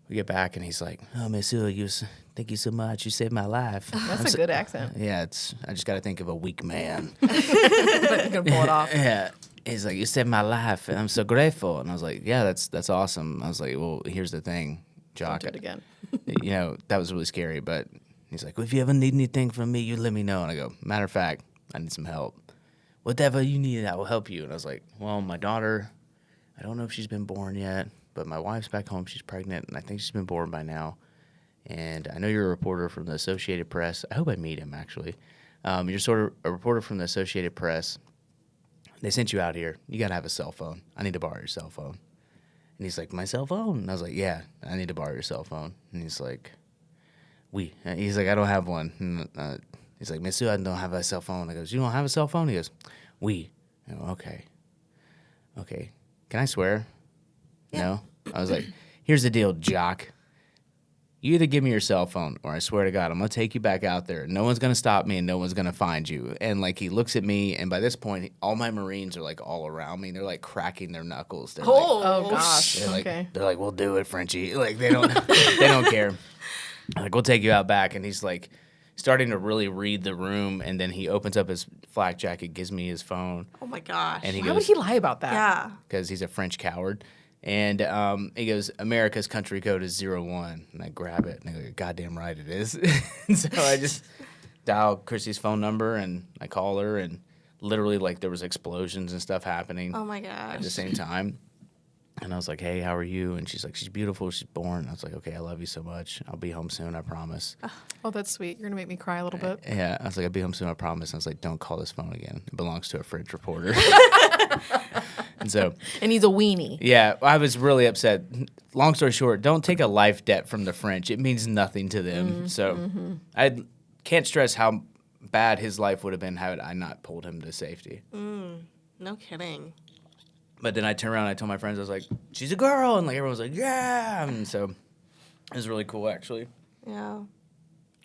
We get back, and he's like, "Oh, Monsieur, thank you so much. You saved my life." That's a good accent. Yeah, I just got to think of a weak man. You're gonna pull it off. Yeah. He's like, "You saved my life, and I'm so grateful." And I was like, "Yeah, that's awesome." I was like, "Well, here's the thing, Don't Jock. do it again. You know, that was really scary, but he's like, well, if you ever need anything from me, you let me know." And I go, "Matter of fact, I need some help. Whatever you need, I will help you." And I was like, "Well, my daughter, I don't know if she's been born yet, but my wife's back home. She's pregnant, and I think she's been born by now. And I know you're a reporter from the Associated Press. I hope I meet him, actually. You're sort of a reporter from the Associated Press. They sent you out here. You got to have a cell phone. I need to borrow your cell phone." And he's like, "My cell phone?" And I was like, "Yeah, I need to borrow your cell phone." And he's like, He's like, "I don't have one." And, he's like, "Monsieur, I don't have a cell phone." I goes, "You don't have a cell phone?" He goes, "Oui." I go, Okay. Can I swear? Yeah. No? I was like, "Here's the deal, Jock. You either give me your cell phone, or I swear to God, I'm going to take you back out there. No one's going to stop me, and no one's going to find you." And, like, he looks at me, and by this point, all my Marines are, like, all around me. They're, like, cracking their knuckles. They're like, Oh gosh. they're Okay. like, "We'll do it, Frenchie." Like, they don't care. I'm like, "We'll take you out back." And he's, like, starting to really read the room, and then he opens up his flak jacket, gives me his phone, Oh my gosh. and he Why would goes, he lie about that? yeah. because he's a French coward. And he goes, "America's country code is 01." And I grab it, and I go, "You're goddamn right it is." And so I just dial Chrissy's phone number, and I call her, and literally, like, there was explosions and stuff happening Oh my at the gosh. same time. And I was like, "Hey, how are you?" And she's like, "She's beautiful. She's born." I was like, "Okay, I love you so much. I'll be home soon, I promise." Oh, that's sweet. You're gonna make me cry a little bit. Yeah, I was like, "I'll be home soon, I promise." And I was like, "Don't call this phone again. It belongs to a French reporter." And so, And he's a weenie. yeah, I was really upset. Long story short, don't take a life debt from the French. It means nothing to them. So I can't stress how bad his life would have been had I not pulled him to safety. No kidding. But then I turned around and I told my friends, I was like, "She's a girl." And like everyone was like, "Yeah." And so it was really cool, actually. Yeah.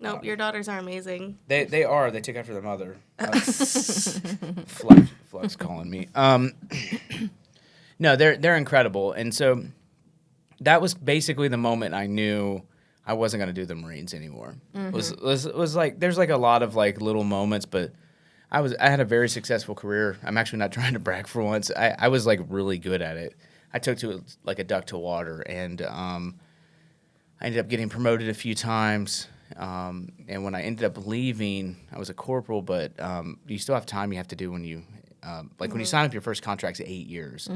Nope, your daughters are amazing. They are. They take after their mother. Flux calling me. No, they're incredible. And so that was basically the moment I knew I wasn't going to do the Marines anymore. Was like there's like a lot of like little moments, but I had a very successful career. I'm actually not trying to brag for once. I was like really good at it. I took to it like a duck to water, and I ended up getting promoted a few times. And when I ended up leaving, I was a corporal, but you still have time you have to do when you when you sign up your first contract's 8 years.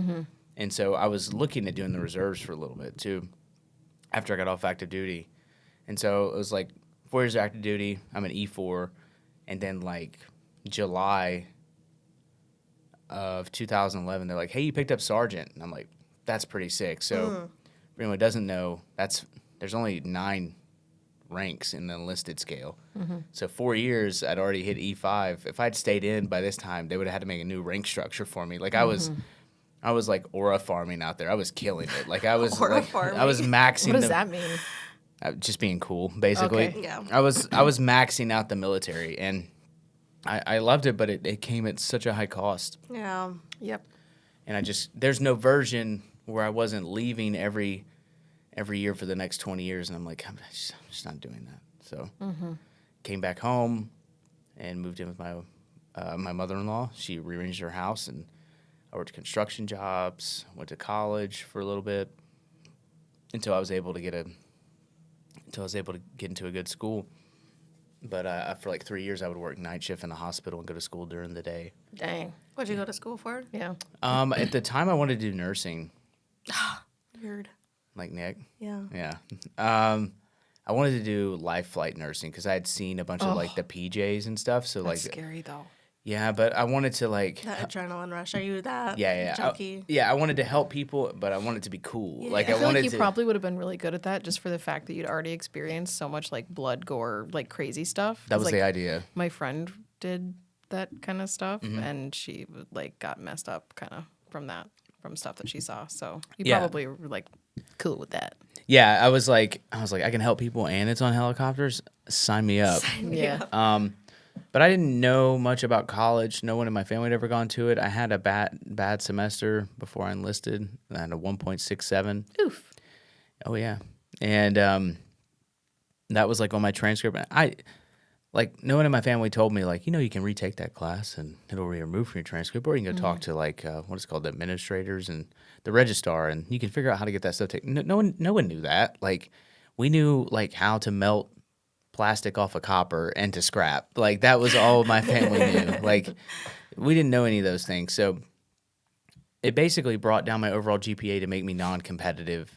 And so I was looking at doing the reserves for a little bit too after I got off active duty. And so it was like 4 years of active duty. I'm an E4, and then like July of 2011, they're like, "Hey, you picked up sergeant." And I'm like, "That's pretty sick." So for anyone who doesn't know, there's only 9 ranks in the enlisted scale. So 4 years, I'd already hit E5. If I'd stayed in by this time, they would have had to make a new rank structure for me. Like I was like aura farming out there. I was killing it. Like I was Aura like farming. I was maxing. What does that mean? Just being cool, basically. Okay. Yeah. I was maxing out the military, and I loved it, but it came at such a high cost. Yeah. Yep. And there's no version where I wasn't leaving every year for the next 20 years, and I'm like, I'm just not doing that. So came back home and moved in with my mother-in-law. She rearranged her house, and I worked construction jobs, went to college for a little bit, until I was able to get into a good school. But for like 3 years, I would work night shift in a hospital and go to school during the day. Dang. What'd you go to school for? Yeah. At the time, I wanted to do nursing, Weird. like Nick. Yeah. Yeah. I wanted to do life flight nursing because I had seen a bunch of like the PJs and stuff. So That's like, scary though. yeah, but I wanted to like, That adrenaline rush. Are you that yeah. junkie? I wanted to help people, but I wanted to be cool. Yeah. Like I I feel wanted like you to. probably would have been really good at that just for the fact that you'd already experienced so much like blood, gore, like crazy stuff. That 'Cause, was like, the idea. my friend did that kind of stuff, Mm-hmm. and she like got messed up kind of from stuff that she saw. So you Yeah. probably were like cool with that. Yeah, I was like, I can help people, and it's on helicopters. Sign me up. Yeah. But I didn't know much about college. No one in my family had ever gone to it. I had a bad semester before I enlisted. I had a 1.67. Oof. Oh yeah, and that was like on my transcript. And no one in my family told me like, you can retake that class and it'll be removed from your transcript, or you can go talk to like what is it called, the administrators and the registrar, and you can figure out how to get that stuff taken. No one knew that. Like, we knew like how to melt plastic off of copper and to scrap. Like, that was all my family knew. Like, we didn't know any of those things. So it basically brought down my overall GPA to make me non-competitive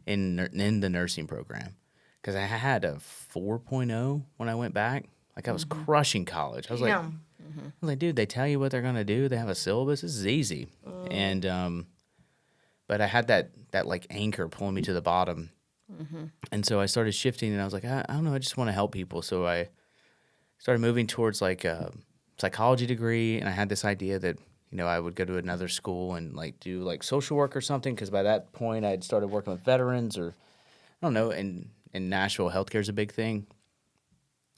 in the nursing program, because I had a 4.0 when I went back. Like, I was crushing college. I was like, dude, they tell you what they're gonna do. They have a syllabus. This is easy. And but I had that like anchor pulling me to the bottom. And so I started shifting, and I was like, I don't know, I just want to help people. So I started moving towards like a psychology degree, and I had this idea that, I would go to another school and like do like social work or something, because by that point I'd started working with veterans, or I don't know, in Nashville, healthcare is a big thing.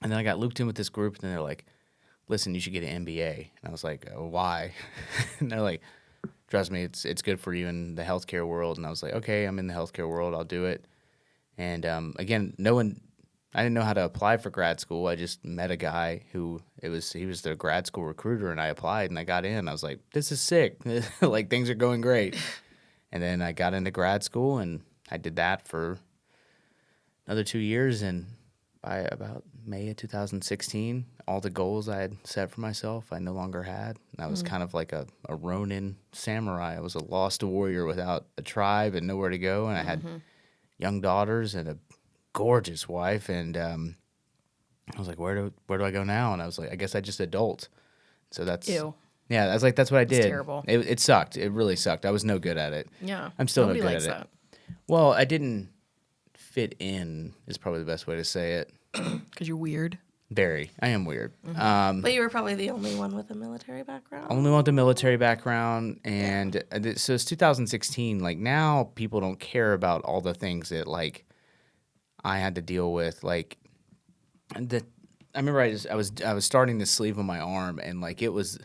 And then I got looped in with this group, and they're like, listen, you should get an MBA. And I was like, oh, why? And they're like, trust me, it's good for you in the healthcare world. And I was like, okay, I'm in the healthcare world, I'll do it. And again, I didn't know how to apply for grad school. I just met a guy he was the grad school recruiter, and I applied and I got in. I was like, this is sick. Like, things are going great. And then I got into grad school, and I did that for another 2 years. And by about May of 2016, all the goals I had set for myself, I no longer had. And I was kind of like a Ronin samurai. I was a lost warrior without a tribe and nowhere to go. And I had young daughters and a gorgeous wife, and I was like, where do I go now? And I was like, I guess I just adult. So that's Ew. Yeah, I was like, that's what I did. terrible. It sucked. It really sucked. I was no good at it. Yeah. I'm still Nobody no good likes at that. it. Well, I didn't fit in is probably the best way to say it. Because you're weird. Very. I am weird. But you were probably the only one with a military background. Only want the military background, and so it's 2016. Like, now people don't care about all the things that like I had to deal with. Like, I remember I was starting the sleeve on my arm, and like it was,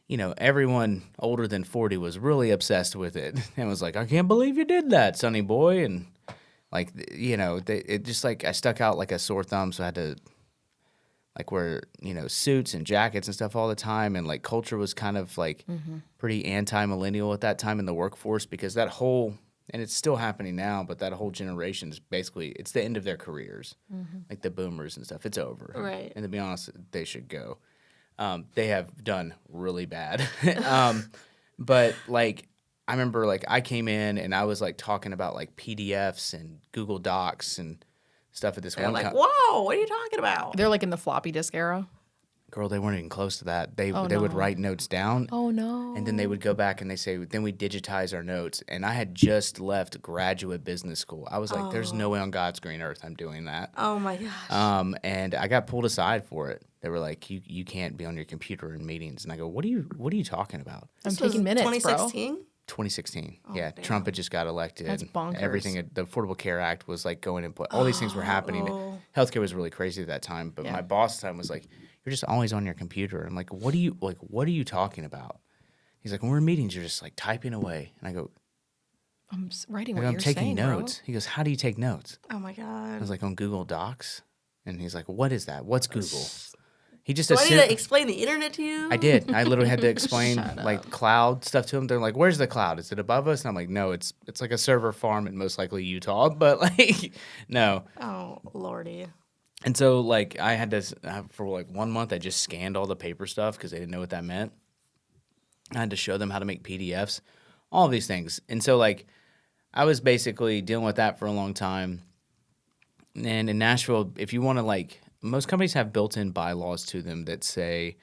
everyone older than 40 was really obsessed with it, and was like, I can't believe you did that, sonny boy, and like it just like I stuck out like a sore thumb, so I had to like wear suits and jackets and stuff all the time, and like culture was kind of like pretty anti-millennial at that time in the workforce, because that whole, and it's still happening now, but that whole generation is basically, it's the end of their careers, like the boomers and stuff. It's over, Right. And to be honest, they should go. They have done really bad, but like I remember like I came in and I was like talking about like PDFs and Google Docs and stuff at this They're one like, whoa, what are you talking about? They're like in the floppy disk era. Girl, they weren't even close to that. They would no. write notes down. Oh, no. And then they would go back and they say, then we digitize our notes. And I had just left graduate business school. I was like, there's no way on God's green earth I'm doing that. Oh my gosh. And I got pulled aside for it. They were like, you can't be on your computer in meetings. And I go, what are you talking about? I'm This was taking minutes, 2016? 2016. Oh, yeah, damn. Trump had just got elected. That's bonkers. Everything, the Affordable Care Act was like going in place. All these things were happening. Oh. Healthcare was really crazy at that time. But Yeah. my boss at the time was like, you're just always on your computer. I'm like, what are you talking about? He's like, when we're in meetings, you're just like typing away. And I go, I'm writing I what go, I'm you're taking saying, notes. He goes, how do you take notes? Oh my I God. was like, on Google Docs. And he's like, what is that? What's Google? He just Do I need assumed. to explain the internet to you? I did. I literally had to explain Shut like up. cloud stuff to him. They're like, "Where's the cloud? Is it above us?" And I'm like, "No, it's like a server farm in most likely Utah." But like, no. Oh, lordy. And so like I had to for like 1 month I just scanned all the paper stuff because they didn't know what that meant. I had to show them how to make PDFs, all of these things. And so like I was basically dealing with that for a long time. And in Nashville, if you want to like most companies have built-in bylaws to them that say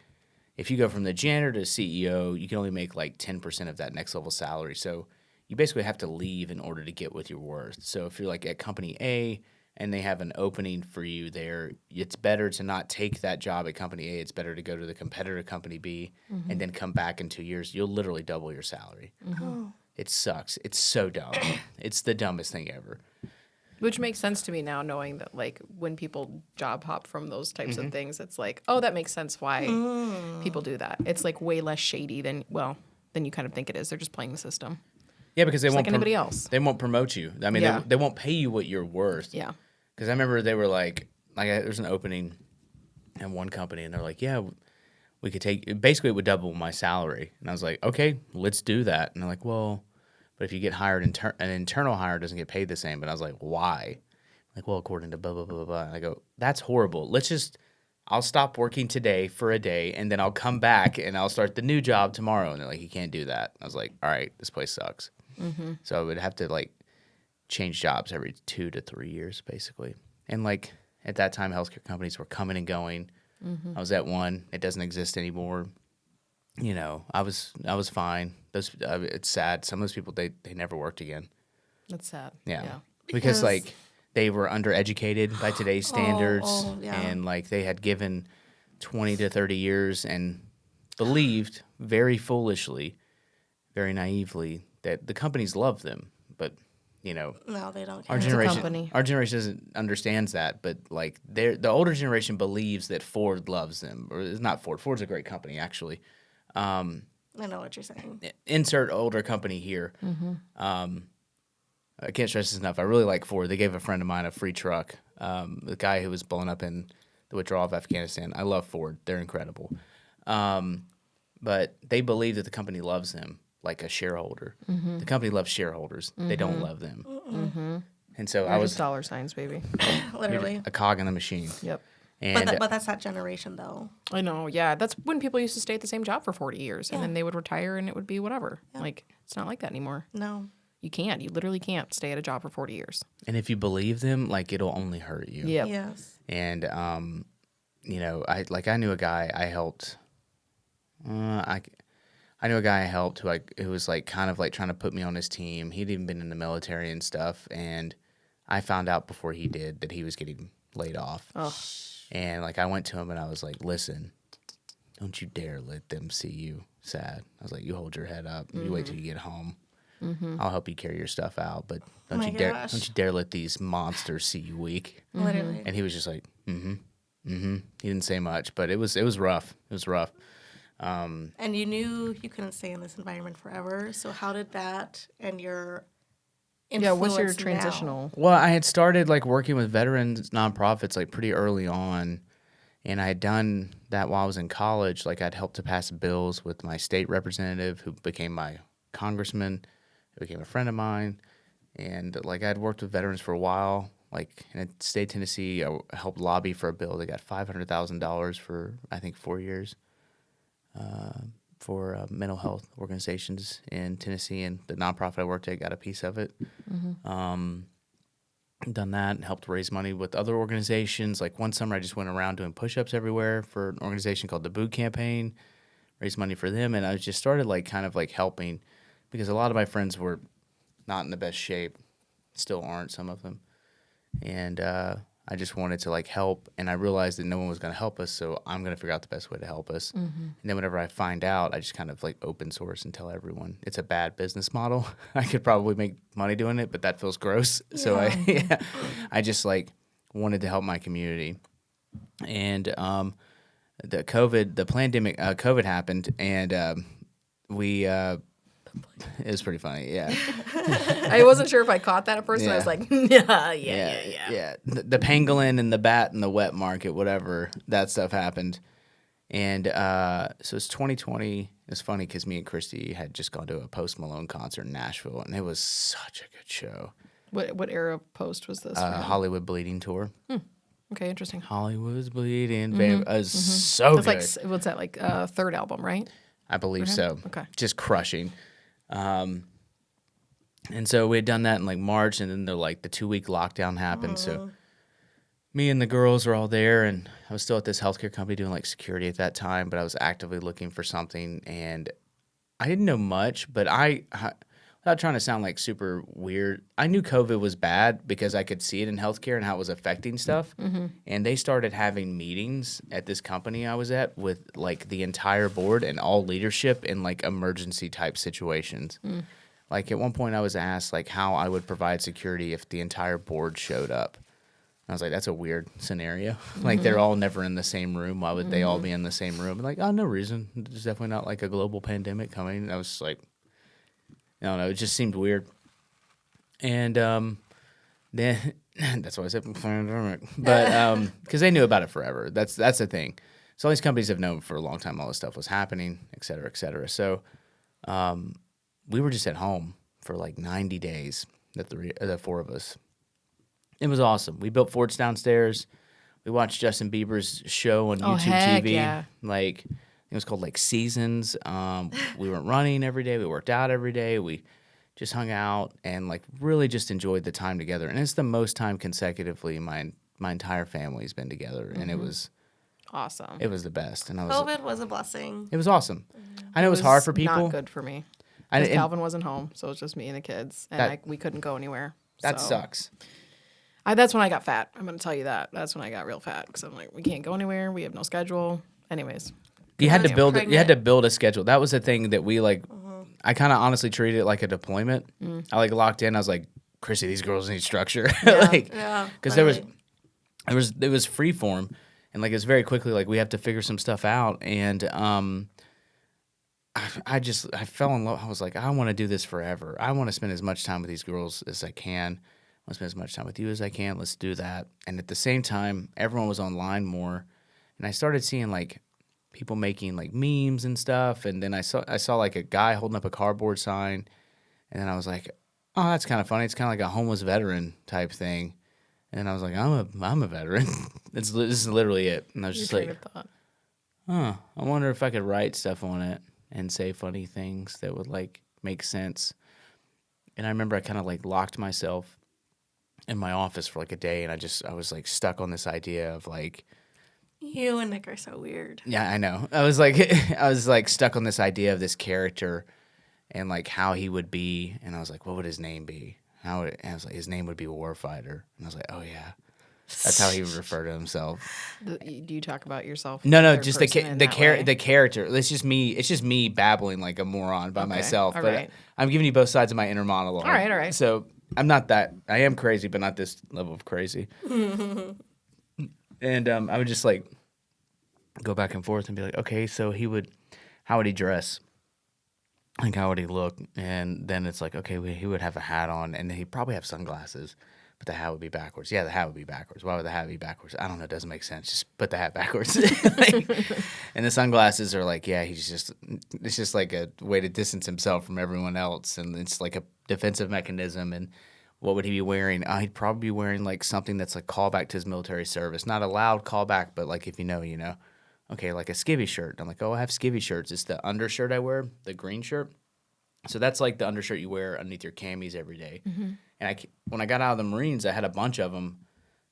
if you go from the janitor to CEO, you can only make like 10% of that next level salary. So you basically have to leave in order to get what you're worth. So if you're like at company A and they have an opening for you there, it's better to not take that job at company A. It's better to go to the competitor company B and then come back in 2 years. You'll literally double your salary. Oh. It sucks. It's so dumb. It's the dumbest thing ever. Which makes sense to me now, knowing that like when people job hop from those types of things, it's like, oh, that makes sense why people do that. It's like way less shady than you kind of think it is. They're just playing the system. Yeah, because they Just won't like anybody else. They won't promote you. I mean, Yeah. they won't pay you what you're worth. Yeah. Because I remember they were like there's an opening at one company, and they're like, yeah, we could take, basically it would double my salary. And I was like, okay, let's do that. And they're like, well, but if you get hired, an internal hire doesn't get paid the same. But I was like, why? Like, well, according to blah, blah, blah, blah, blah. And I go, that's horrible. I'll stop working today for a day, and then I'll come back, and I'll start the new job tomorrow. And they're like, you can't do that. I was like, all right, this place sucks. So I would have to, like, change jobs every 2 to 3 years, basically. And, like, at that time, healthcare companies were coming and going. I was at one. It doesn't exist anymore. You know, I was fine. It's sad. Some of those people, they never worked again. That's sad. Yeah. Yeah. Because Because- like they were undereducated by today's standards yeah. and like they had given 20 to 30 years and believed very foolishly, very naively that the companies love them. But, you know, No, they don't our care. company. generation doesn't understands that, but like the older generation believes that Ford loves them. Or it's not Ford. Ford's a great company actually. I know what you're saying. Insert older company here. I can't stress this enough. I really like Ford. They gave a friend of mine a free truck. The guy who was blown up in the withdrawal of Afghanistan. I love Ford. They're incredible. But they believe that the company loves them like a shareholder. The company loves shareholders. They don't love them. And so I They're was just dollar signs, baby. Literally. a cog in the machine. Yep. And But that's that generation, though. I know. Yeah. That's when people used to stay at the same job for 40 years and then they would retire and it would be whatever. Like, it's not like that anymore. No. You can't. You literally can't stay at a job for 40 years. and if you believe them, like it'll only hurt you. Yep. Yes. And you know, I knew a guy I helped. I knew a guy I helped who was like kind of like trying to put me on his team. He'd even been in the military and stuff, and I found out before he did that he was getting laid off. Oh. And like I went to him and I was like, "Listen, don't you dare let them see you sad." I was like, "You hold your head up. You wait till you get home. I'll help you carry your stuff out, but don't my you dare gosh. don't you dare let these monsters see you weak." Literally. And he was just like, "Mm-hmm, mm-hmm." He didn't say much, but it was rough. It was rough. And you knew you couldn't stay in this environment forever. So how did that and your Yeah. What's your influence now- transitional? Well, I had started like working with veterans nonprofits like pretty early on, and I had done that while I was in college. Like I'd helped to pass bills with my state representative, who became my congressman, who became a friend of mine, and like I'd worked with veterans for a while. Like in the state of Tennessee, I helped lobby for a bill. They got $500,000 for I think 4 years for mental health organizations in Tennessee, and the nonprofit I worked at got a piece of it. Done that and helped raise money with other organizations. Like one summer, I just went around doing push-ups everywhere for an organization called the Boot Campaign, raised money for them, and I just started like kind of like helping because a lot of my friends were not in the best shape, still aren't some of them, and I just wanted to like help, and I realized that no one was going to help us, so I'm going to figure out the best way to help us. And then whenever I find out, I just kind of like open source and tell everyone it's a bad business model. I could probably make money doing it, but that feels gross. So I just like wanted to help my community. And the pandemic, COVID happened, and we. It was pretty funny, yeah. I wasn't sure if I caught that at first. And I was Yeah. like, yeah. The pangolin and the bat and the wet market, whatever, that stuff happened. And so it's 2020. It's funny because me and Christy had just gone to a Post Malone concert in Nashville, and it was such a good show. What era of Post was this? for him? Hollywood Bleeding Tour. Okay, interesting. Hollywood's Bleeding. It was so That's good. like what's that like? Third album, right? I believe so. Okay. Just crushing. And so we had done that in like March, and then the 2-week lockdown happened. So me and the girls were all there, and I was still at this healthcare company doing like security at that time, but I was actively looking for something, and I didn't know much, but without trying to sound like super weird, I knew COVID was bad because I could see it in healthcare and how it was affecting stuff. And they started having meetings at this company I was at with like the entire board and all leadership in like emergency type situations. Like at one point I was asked like how I would provide security if the entire board showed up. I was like, that's a weird scenario. Like they're all never in the same room. Why would they all be in the same room? Like, oh, no reason. There's definitely not like a global pandemic coming. And I was like, I don't know. It just seemed weird. And then that's why I said pandemic. But because they knew about it forever. That's the thing. So all these companies have known for a long time all this stuff was happening, et cetera, et cetera. So we were just at home for like 90 days, the four of us. It was awesome. We built forts downstairs. We watched Justin Bieber's show on YouTube heck TV. yeah. Like it was called like Seasons. We went running every day. We worked out every day. We just hung out and like really just enjoyed the time together. And it's the most time consecutively my entire family's been together, and it was Awesome. the best. And I was COVID was a blessing. it was awesome. I know it was hard for people. Not good for me. Because Calvin wasn't home, so it was just me and the kids, and we couldn't go anywhere. That so. sucks. That's when I got fat. I'm going to tell you that. That's when I got real fat because I'm like, we can't go anywhere. We have no schedule. Anyways. You had to get build it. You had pregnant. to build a schedule. That was the thing that we like. I kind of honestly treated it like a deployment. I like locked in. I was like, Chrissy, these girls need structure. Like, Yeah, because really. it was free form, and like it's very quickly like we have to figure some stuff out. And I fell in love. I was like, I want to do this forever. I want to spend as much time with these girls as I can. I want to spend as much time with you as I can. Let's do that. And at the same time, everyone was online more, and I started seeing like people making like memes and stuff. And then I saw like a guy holding up a cardboard sign, and then I was like, oh, that's kind of funny. It's kind of like a homeless veteran type thing. And then I was like, I'm a veteran. This is literally it. And I was Your just train like, of thought. I wonder if I could write stuff on it and say funny things that would like make sense. And I remember I kind of like locked myself in my office for like a day, and I was like stuck on this idea of like, You and Nick are so weird. yeah, I know. I was like stuck on this idea of this character and like how he would be, and I was like, what would his name be? And I was like, his name would be Warfighter, and I was like, oh yeah, that's how he would refer to himself. Do you talk about yourself? No, third just person in that way? the character. It's just me babbling like a moron by myself. all But right. I'm giving you both sides of my inner monologue. All right. So I'm not that. I am crazy, but not this level of crazy. And I would just like go back and forth and be like, okay, so how would he dress? Like, how would he look? And then it's like, okay, he would have a hat on, and he'd probably have sunglasses, but the hat would be backwards. Yeah, the hat would be backwards. Why would the hat be backwards? I don't know. It doesn't make sense. Just put the hat backwards. And the sunglasses are like, yeah, it's just like a way to distance himself from everyone else, and it's like a defensive mechanism. And what would he be wearing? He'd probably be wearing like something that's like callback to his military service. Not a loud callback, but like if you know, you know. Okay, like a skivvy shirt. I'm like, oh, I have skivvy shirts. It's the undershirt I wear, the green shirt. So that's like the undershirt you wear underneath your camis every day. And when I got out of the Marines, I had a bunch of them,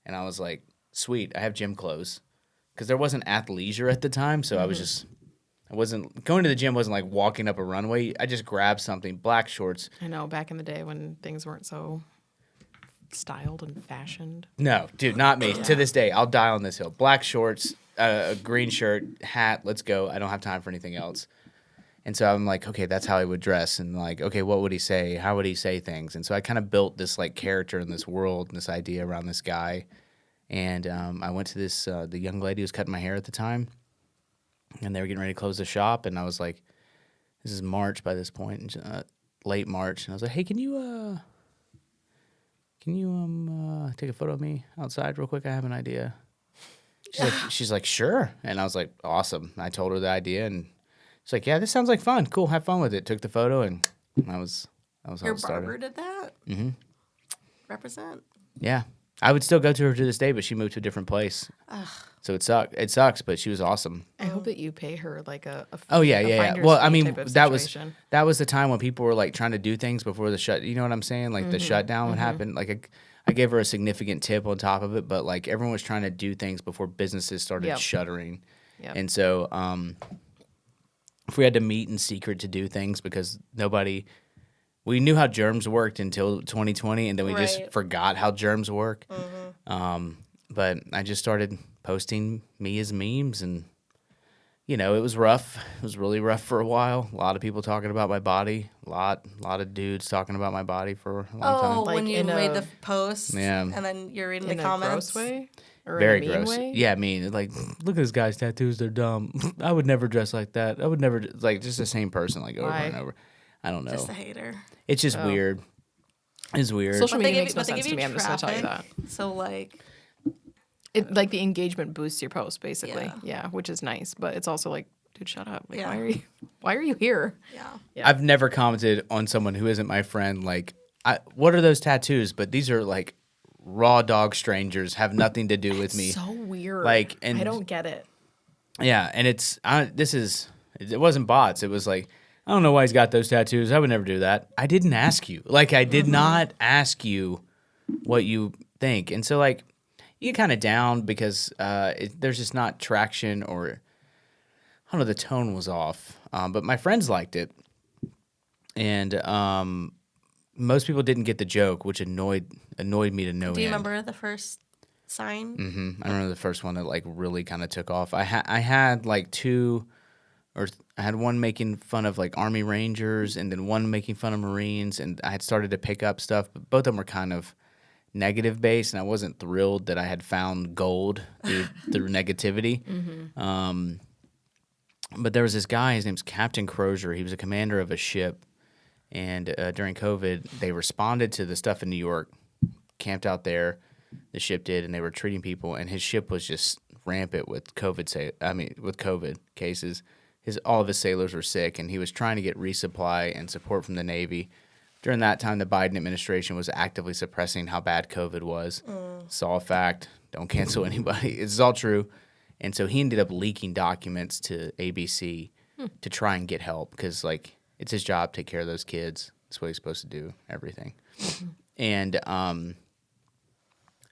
and I was like, sweet, I have gym clothes. Because there wasn't athleisure at the time, so I wasn't going to the gym wasn't like walking up a runway. I just grabbed something, black shorts. I know, back in the day when things weren't so styled and fashioned. No, dude, not me. To this day, I'll die on this hill. Black shorts, a green shirt, hat, let's go. I don't have time for anything else. And so I'm like, okay, that's how he would dress. And like, okay, what would he say? How would he say things? And so I kind of built this like character in this world and this idea around this guy. And I went to this, the young lady who was cutting my hair at the time. And they were getting ready to close the shop. And I was like, this is March by this point, late March. And I was like, hey, can you take a photo of me outside real quick? I have an idea. She's like, sure. And I was like, awesome. I told her the idea, and she's like, yeah, this sounds like fun. Cool, have fun with it. Took the photo, and that was how Your it started. barber did that? Mm-hmm. Represent. Yeah, I would still go to her to this day, but she moved to a different place. So it sucks, but she was awesome. I hope that you pay her like a Oh yeah, a yeah. finder's Well, I fee mean, type of that was situation. the time when people were like trying to do things before the shut. You know what I'm saying? Like the shutdown would happen. Like I gave her a significant tip on top of it, but like everyone was trying to do things before businesses started Yep. shuttering. Yep. And so if we had to meet in secret to do things because we knew how germs worked until 2020, and then we just Right. forgot how germs work. But I just started posting me as memes, and it was rough. It was really rough for a while. A lot of people talking about my body. A lot of dudes talking about my body for a long time. Oh, Like when you in made a- the post, Yeah. and then you're reading In the a comments. gross way? Or Very in a mean gross. way? Yeah, mean. Like, look at this guy's tattoos. They're dumb. I would never dress like that. I would never like just the same person like over Why? and over. I don't know. Just a hater. It's just Oh. weird. It's weird. Social But they media give makes you- no but they sense give to me. you I'm just going to tell you that. traffic. So like, Like the engagement boosts your post, basically. Yeah. Yeah, which is nice. But it's also like, dude, shut up. Like, Yeah. why are you here? yeah. Yeah. I've never commented on someone who isn't my friend. Like, what are those tattoos? But these are like raw dog strangers. Have nothing to do with me. So weird. Like, and- I don't get it. Yeah, and it wasn't bots. It was like, I don't know why he's got those tattoos. I would never do that. I didn't ask you. Like, I did not ask you what you think. And so, like, you get kind of down because there's just not traction, or I don't know, the tone was off. But my friends liked it. And most people didn't get the joke, which annoyed me to no Do you end. remember the first sign? I remember the first one that like really kind of took off. I had like two, or I had one making fun of like Army Rangers, and then one making fun of Marines, and I had started to pick up stuff, but both of them were kind of negative based, and I wasn't thrilled that I had found gold through negativity. But there was this guy, his name's Captain Crozier. He was a commander of a ship, and during COVID, they responded to the stuff in New York, camped out there. The ship did, and they were treating people, and his ship was just rampant with COVID cases. All of his sailors were sick, and he was trying to get resupply and support from the Navy. During that time, the Biden administration was actively suppressing how bad COVID was. It's all a fact. Don't cancel anybody. It's all true. And so he ended up leaking documents to ABC to try and get help, because like it's his job to take care of those kids. That's what he's supposed to do, everything. And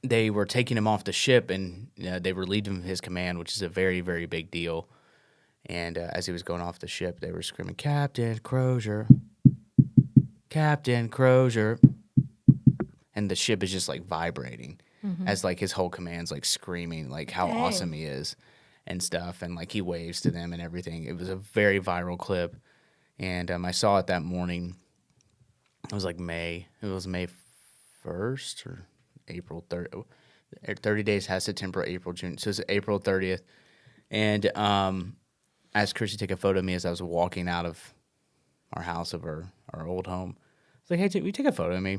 they were taking him off the ship, and they relieved him of his command, which is a very, very big deal. And as he was going off the ship, they were screaming, "Captain Crozier, Captain Crozier," and the ship is just like vibrating as like his whole command's like screaming like how awesome he is and stuff, and like he waves to them and everything. It was a very viral clip, and I saw it that morning. It was like May 1st or April 30th. 30 days has September, April, June. So it's April 30th. And asked Chrissy to take a photo of me as I was walking out of our house, of our old home. I was like, hey, will you take a photo of me?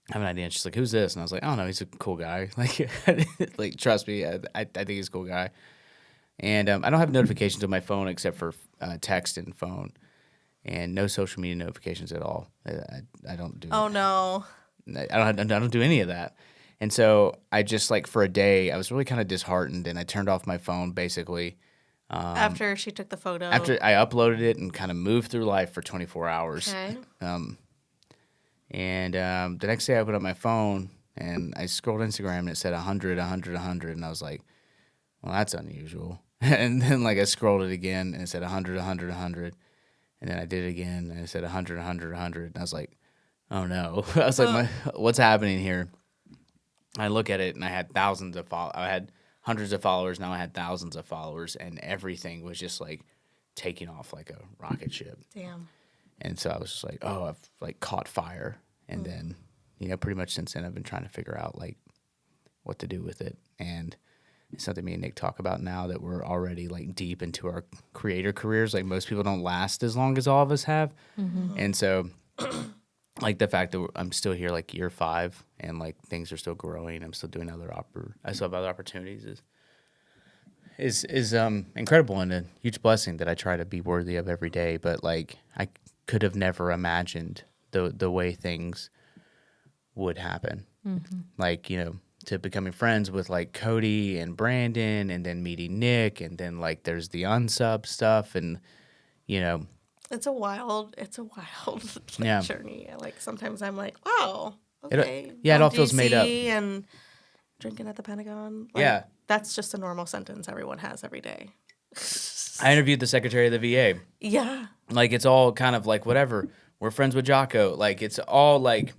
I have an idea. And she's like, who's this? And I was like, I don't know. He's a cool guy. Like trust me, I think he's a cool guy. And I don't have notifications on my phone except for text and phone. And no social media notifications at all. I don't do. Oh no. I don't do any of that. And so I just like for a day, I was really kind of disheartened, and I turned off my phone basically. After she took the photo. After I uploaded it and kind of moved through life for 24 hours. Okay. And the next day I opened up my phone and I scrolled Instagram and it said 100, 100, 100. And I was like, well, that's unusual. And then like I scrolled it again and it said 100, 100, 100. And then I did it again and it said 100, 100, 100. And I was like, oh no. I was like, what's happening here? I look at it and I had thousands of followers. I had hundreds of followers. Now I had thousands of followers, and everything was just like taking off like a rocket ship. Damn. And so I was just like, oh, I've like caught fire. And then, pretty much since then I've been trying to figure out like what to do with it. And it's something me and Nick talk about now that we're already like deep into our creator careers. Like most people don't last as long as all of us have. And so like the fact that I'm still here like year 5 and like things are still growing. I'm still doing I still have other opportunities is is incredible and a huge blessing that I try to be worthy of every day. But like I could have never imagined the way things would happen. Like, you know, to becoming friends with like Cody and Brandon, and then meeting Nick, and then like there's the unsub stuff, and you know, It's a wild like, Yeah. journey. Like sometimes I'm like, wow, It- okay. yeah, it going all feels made up. DC and drinking at the Pentagon. Like, Yeah. That's just a normal sentence everyone has every day. I interviewed the secretary of the VA. Yeah. Like it's all kind of like whatever. We're friends with Jocko. Like it's all like,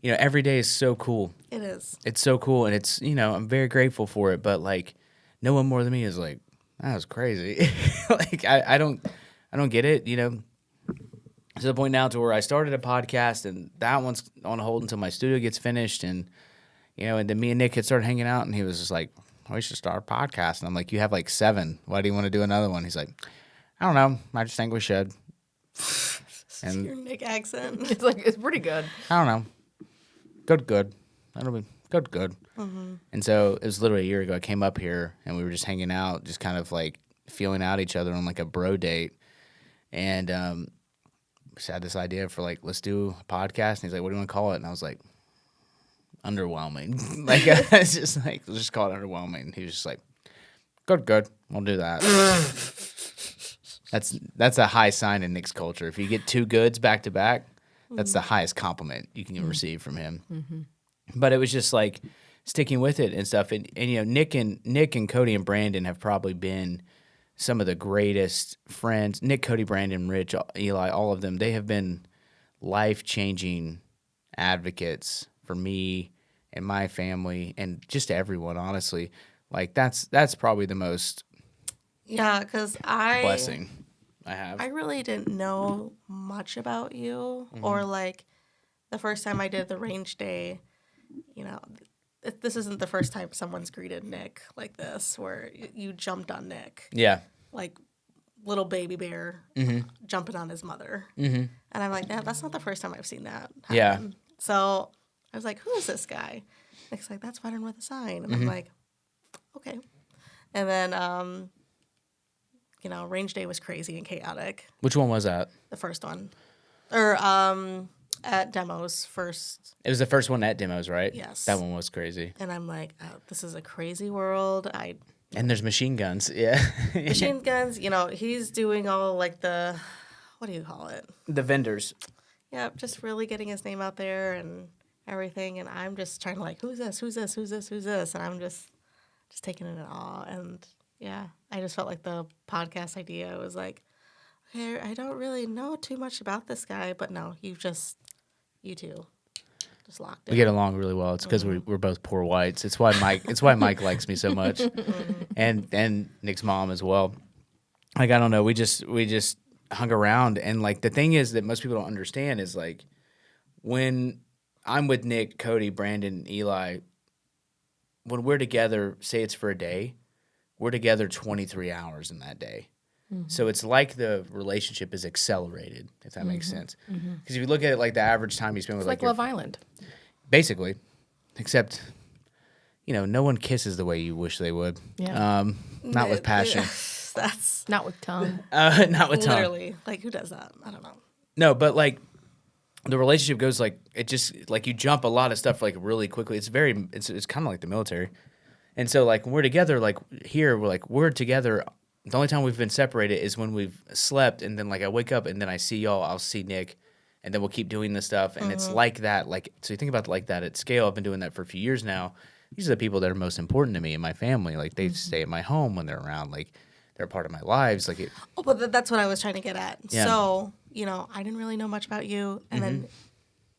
you know, every day is so cool. It is. It's so cool, and it's, you know, I'm very grateful for it. But like, no one more than me is like, that was crazy. Like I don't get it. You know, to the point now to where I started a podcast, and that one's on hold until my studio gets finished, and you know, and then me and Nick had started hanging out, and he was just like, we should start a podcast, and I'm like, you have like 7. Why do you want to do another one? He's like, I don't know. I just think we should. And Your Nick accent. It's like it's pretty good. I don't know. Good. That'll be good. And so it was literally a year ago. I came up here and we were just hanging out, just kind of like feeling out each other on like a bro date. And just had this idea for like, let's do a podcast. And he's like, what do you want to call it? And I was like, underwhelming. Like, I was just like, let's just call it underwhelming. And he was just like, good. We'll do that. That's a high sign in Nick's culture. If you get 2 goods back to back, that's the highest compliment you can receive from him. But it was just like sticking with it and stuff. And you know, Nick and Cody and Brandon have probably been some of the greatest friends. Nick, Cody, Brandon, Rich, Eli, all of them. They have been life-changing advocates for me and my family and just everyone, honestly. Like that's probably the most Yeah, because blessing I have. I really didn't know much about you, or like the first time I did the range day, you know, this isn't the first time someone's greeted Nick like this, where you jumped on Nick, Yeah. like little baby bear jumping on his mother. Mm-hmm. And I'm like, that's not the first time I've seen that happen. Yeah. So I was like, who is this guy? Nick's like, that's Veteran with a Sign. And I'm like, okay. And then, you know, range day was crazy and chaotic. Which one was that? The first one. Or at demos first. It was the first one at demos, right? Yes. That one was crazy. And I'm like, oh, this is a crazy world. And there's machine guns. Yeah. Machine guns, you know, he's doing all like the, what do you call it? The vendors. Yeah, just really getting his name out there and everything. And I'm just trying to like, who's this? And I'm just taking it in awe. And yeah, I just felt like the podcast idea was like, okay, I don't really know too much about this guy, but no, you two just locked We it. get along really well. It's because we're both poor whites. It's why Mike likes me so much, and Nick's mom as well. Like I don't know, we just hung around, and like the thing is that most people don't understand is like when I'm with Nick, Cody, Brandon, Eli, when we're together, say it's for a day, we're together 23 hours in that day. So it's like the relationship is accelerated, if that makes sense. Because if you look at it like the average time you spend with It's like your Love Island. basically, except, you know, no one kisses the way you wish they would. Yeah. Not with passion. That's Not with tongue. Not with tongue. literally, like, who does that? I don't know. No, but like the relationship goes like it just like you jump a lot of stuff like really quickly. It's kind of like the military. And so like when we're together, like here we're together. The only time we've been separated is when we've slept, and then like I wake up and then I see y'all, I'll see Nick, and then we'll keep doing this stuff, and it's like that. Like so, you think about it like that at scale. I've been doing that for a few years now. These are the people that are most important to me in my family. Like they stay at my home when they're around. Like they're part of my lives. Like it. Oh, but that's what I was trying to get at. Yeah. So, you know, I didn't really know much about you. And then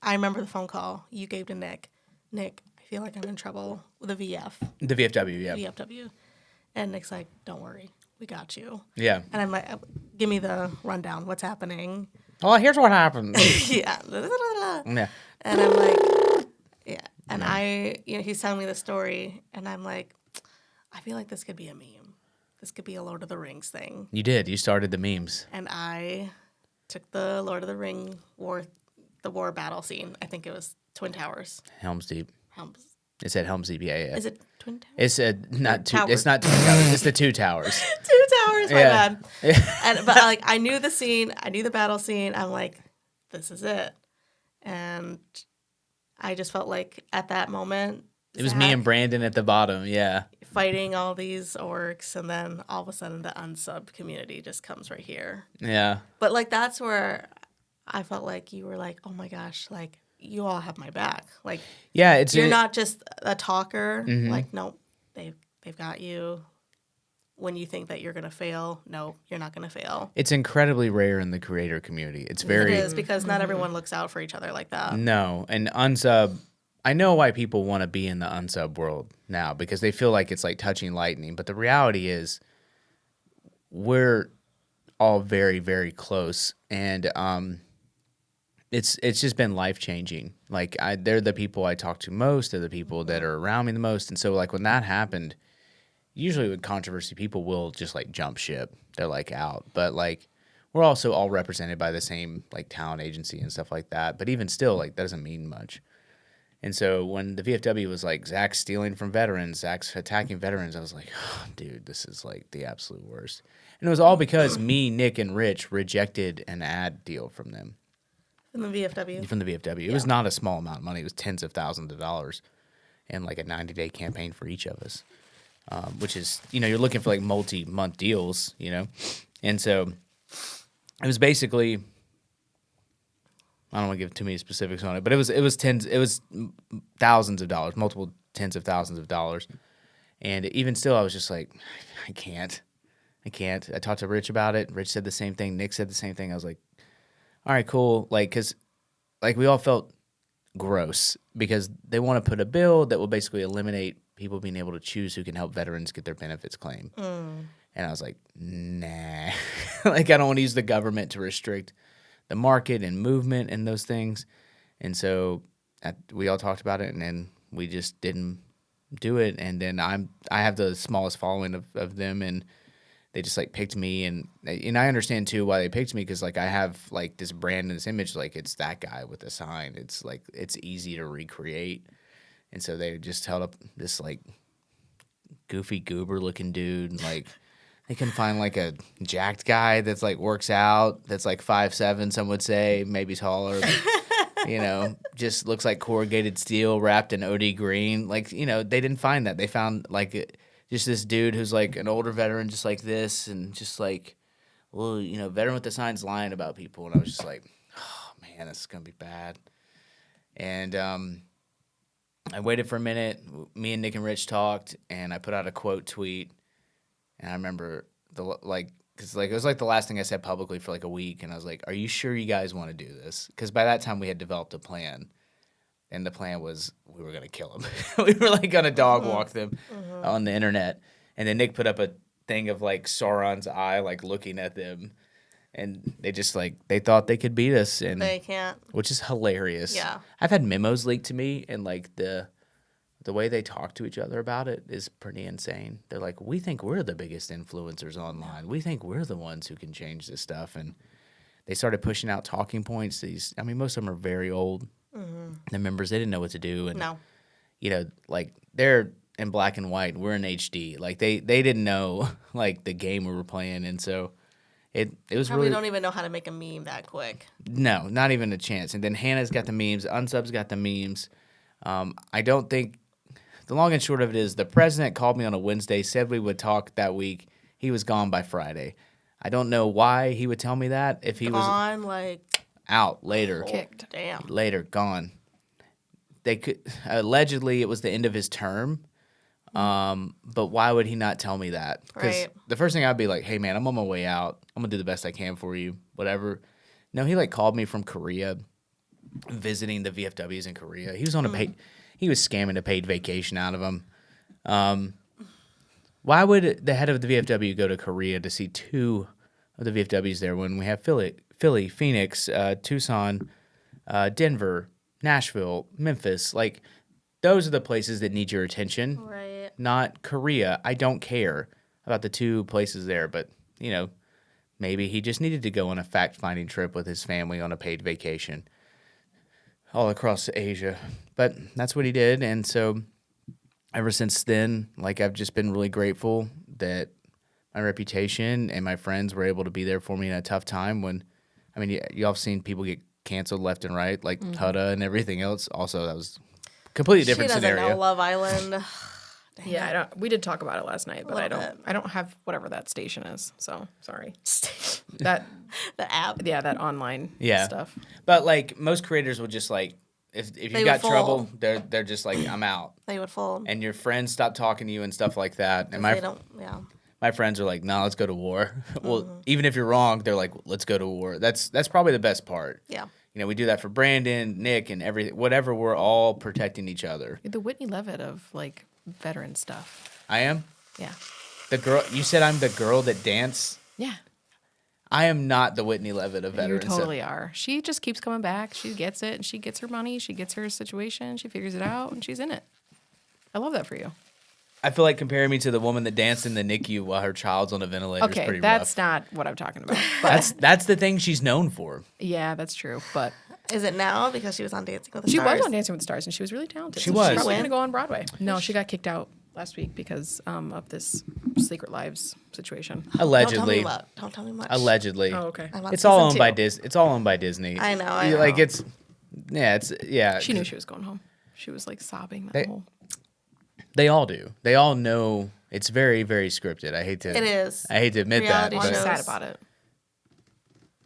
I remember the phone call you gave to Nick. Nick, I feel like I'm in trouble with a VF. The VFW, yeah, VFW. And Nick's like, don't worry. We got you. yeah. And I'm like, give me the rundown. What's happening? Oh, here's what happened. Yeah. Yeah. And I'm like, yeah. And he's telling me the story. And I'm like, I feel like this could be a meme. This could be a Lord of the Rings thing. You did. You started the memes. And I took the Lord of the Ring war battle scene. I think it was Twin Towers. Helm's Deep. It's at Helms EPA. Is it Twin Towers? It's not two. Towers. It's not Twin Towers. It's the two towers. Two Towers, my Yeah. bad. But like I knew the scene, I knew the battle scene. I'm like, this is it. And I just felt like at that moment, It was me and Brandon at the bottom. Yeah. fighting all these orcs, and then all of a sudden the unsub community just comes right here. Yeah. But like that's where I felt like you were like, oh my gosh, like you all have my back. Like Yeah. It's you're not just a talker. Like nope, they've got you. When you think that you're gonna fail, no, you're not gonna fail. It's incredibly rare in the creator community. It's very It is because not everyone looks out for each other like that. no, and unsub. I know why people want to be in the unsub world now because they feel like it's like touching lightning. But the reality is, we're all very, very close, and it's just been life changing. Like they're the people I talk to most. They're the people that are around me the most, and so like when that happened, usually with controversy, people will just like jump ship. They're like out, but like we're also all represented by the same like talent agency and stuff like that. But even still, like that doesn't mean much. And so when the VFW was like, Zach's stealing from veterans, Zach's attacking veterans, I was like, oh, dude, this is like the absolute worst. And it was all because me, Nick, and Rich rejected an ad deal from them, From the VFW. from the VFW. It was not a small amount of money. It was tens of thousands of dollars and like a 90-day campaign for each of us, which is, you're looking for like multi-month deals, And so it was basically... I don't want to give too many specifics on it, but it was thousands of dollars, multiple tens of thousands of dollars. And even still, I was just like, I can't. I talked to Rich about it. Rich said the same thing. Nick said the same thing. I was like, all right, cool. Like, because like we all felt gross because they want to put a bill that will basically eliminate people being able to choose who can help veterans get their benefits claim. And I was like, nah. Like, I don't want to use the government to restrict the market and movement and those things. And so we all talked about it, and then we just didn't do it. And then I have the smallest following of them, and they just like picked me. And I understand too why they picked me, because like I have like this brand and this image, like it's that guy with the sign. It's like it's easy to recreate. And so they just held up this like goofy goober looking dude, and like they can find like a jacked guy that's like works out, that's like 5'7", some would say, maybe taller, but, just looks like corrugated steel wrapped in OD green. Like, they didn't find that. They found like just this dude who's like an older veteran, just like this, and just like, well, veteran with the signs lying about people. And I was just like, oh man, this is gonna be bad. And I waited for a minute. Me and Nick and Rich talked, and I put out a quote tweet. And I remember because it was like the last thing I said publicly for like a week, and I was like, "Are you sure you guys want to do this?" Because by that time we had developed a plan, and the plan was we were gonna kill them. We were like gonna dog walk them on the internet, and then Nick put up a thing of like Sauron's eye, like looking at them, and they just like they thought they could beat us, and They can't. which is hilarious. Yeah. I've had memos leaked to me, and like the way they talk to each other about it is pretty insane. They're like, we think we're the biggest influencers online. We think we're the ones who can change this stuff. And they started pushing out talking points. Most of them are very old. The members, they didn't know what to do. And, No. like they're in black and white. We're in HD. Like they didn't know like the game we were playing. And so it was Probably really... don't even know how to make a meme that quick. No, not even a chance. And then Hannah's got the memes. Unsub's got the memes. I don't think... The long and short of it is the president called me on a Wednesday, said we would talk that week. He was gone by Friday. I don't know why he would tell me that if he was Gone, like out later. Kicked. damn. Later, gone. They could allegedly it was the end of his term. But why would he not tell me that? Because Right. the first thing I'd be like, hey man, I'm on my way out. I'm gonna do the best I can for you. Whatever. No, he like called me from Korea, visiting the VFWs in Korea. He was on a paid... He was scamming a paid vacation out of them. Why would the head of the VFW go to Korea to see two of the VFWs there when we have Philly, Phoenix, Tucson, Denver, Nashville, Memphis? Like, those are the places that need your attention, Right. not Korea. I don't care about the two places there, but, maybe he just needed to go on a fact-finding trip with his family on a paid vacation all across Asia. But that's what he did, and so ever since then, like I've just been really grateful that my reputation and my friends were able to be there for me in a tough time when, I mean, y'all have seen people get canceled left and right, like Huda and everything else. Also, that was a completely different she doesn't scenario. know Love Island. Dang Yeah, it. I don't. We did talk about it last night, but I little don't. bit. I don't have whatever that station is. So sorry. That The app. yeah, that online Yeah. stuff. But like most creators will just like, if They you would got trouble, fold. they're just like, I'm out. They would fold. And your friends stop talking to you and stuff like that. And They don't. Yeah. my friends are like, "No, let's go to war." Well, Mm-hmm. even if you're wrong, they're like, "Let's go to war." That's probably the best part. Yeah. You know, we do that for Brandon, Nick, and everything. Whatever, we're all protecting each other. You're the Whitney Levitt of like veteran stuff. I am Yeah. the girl. You said I'm the girl that dance. Yeah. I am not the Whitney Levitt of You veteran stuff. totally are. She just keeps coming back. She gets it, and she gets her money. She gets her situation. She figures it out, and she's in it. I love that for you. I feel like comparing me to the woman that danced in the NICU while her child's on a ventilator is Okay, pretty that's rough. not what I'm talking about. But That's the thing she's known for. yeah, that's true. But Is it now because she was on Dancing with the she Stars? was on Dancing with the Stars, and she was really talented. She So was. She's probably Win? going to go on Broadway. No, she got kicked out last week because of this Secret Lives situation. Allegedly. Don't tell me much. Allegedly. Oh, okay. I'm on It's all season owned by 2. Disney. It's all owned by Disney. I know, I Like know. it's, yeah. She knew she was going home. She was like sobbing that They- whole. They all do. They all know it's very, very scripted. I hate to. It is. I hate to admit Reality that. I'm But shows. sad about it.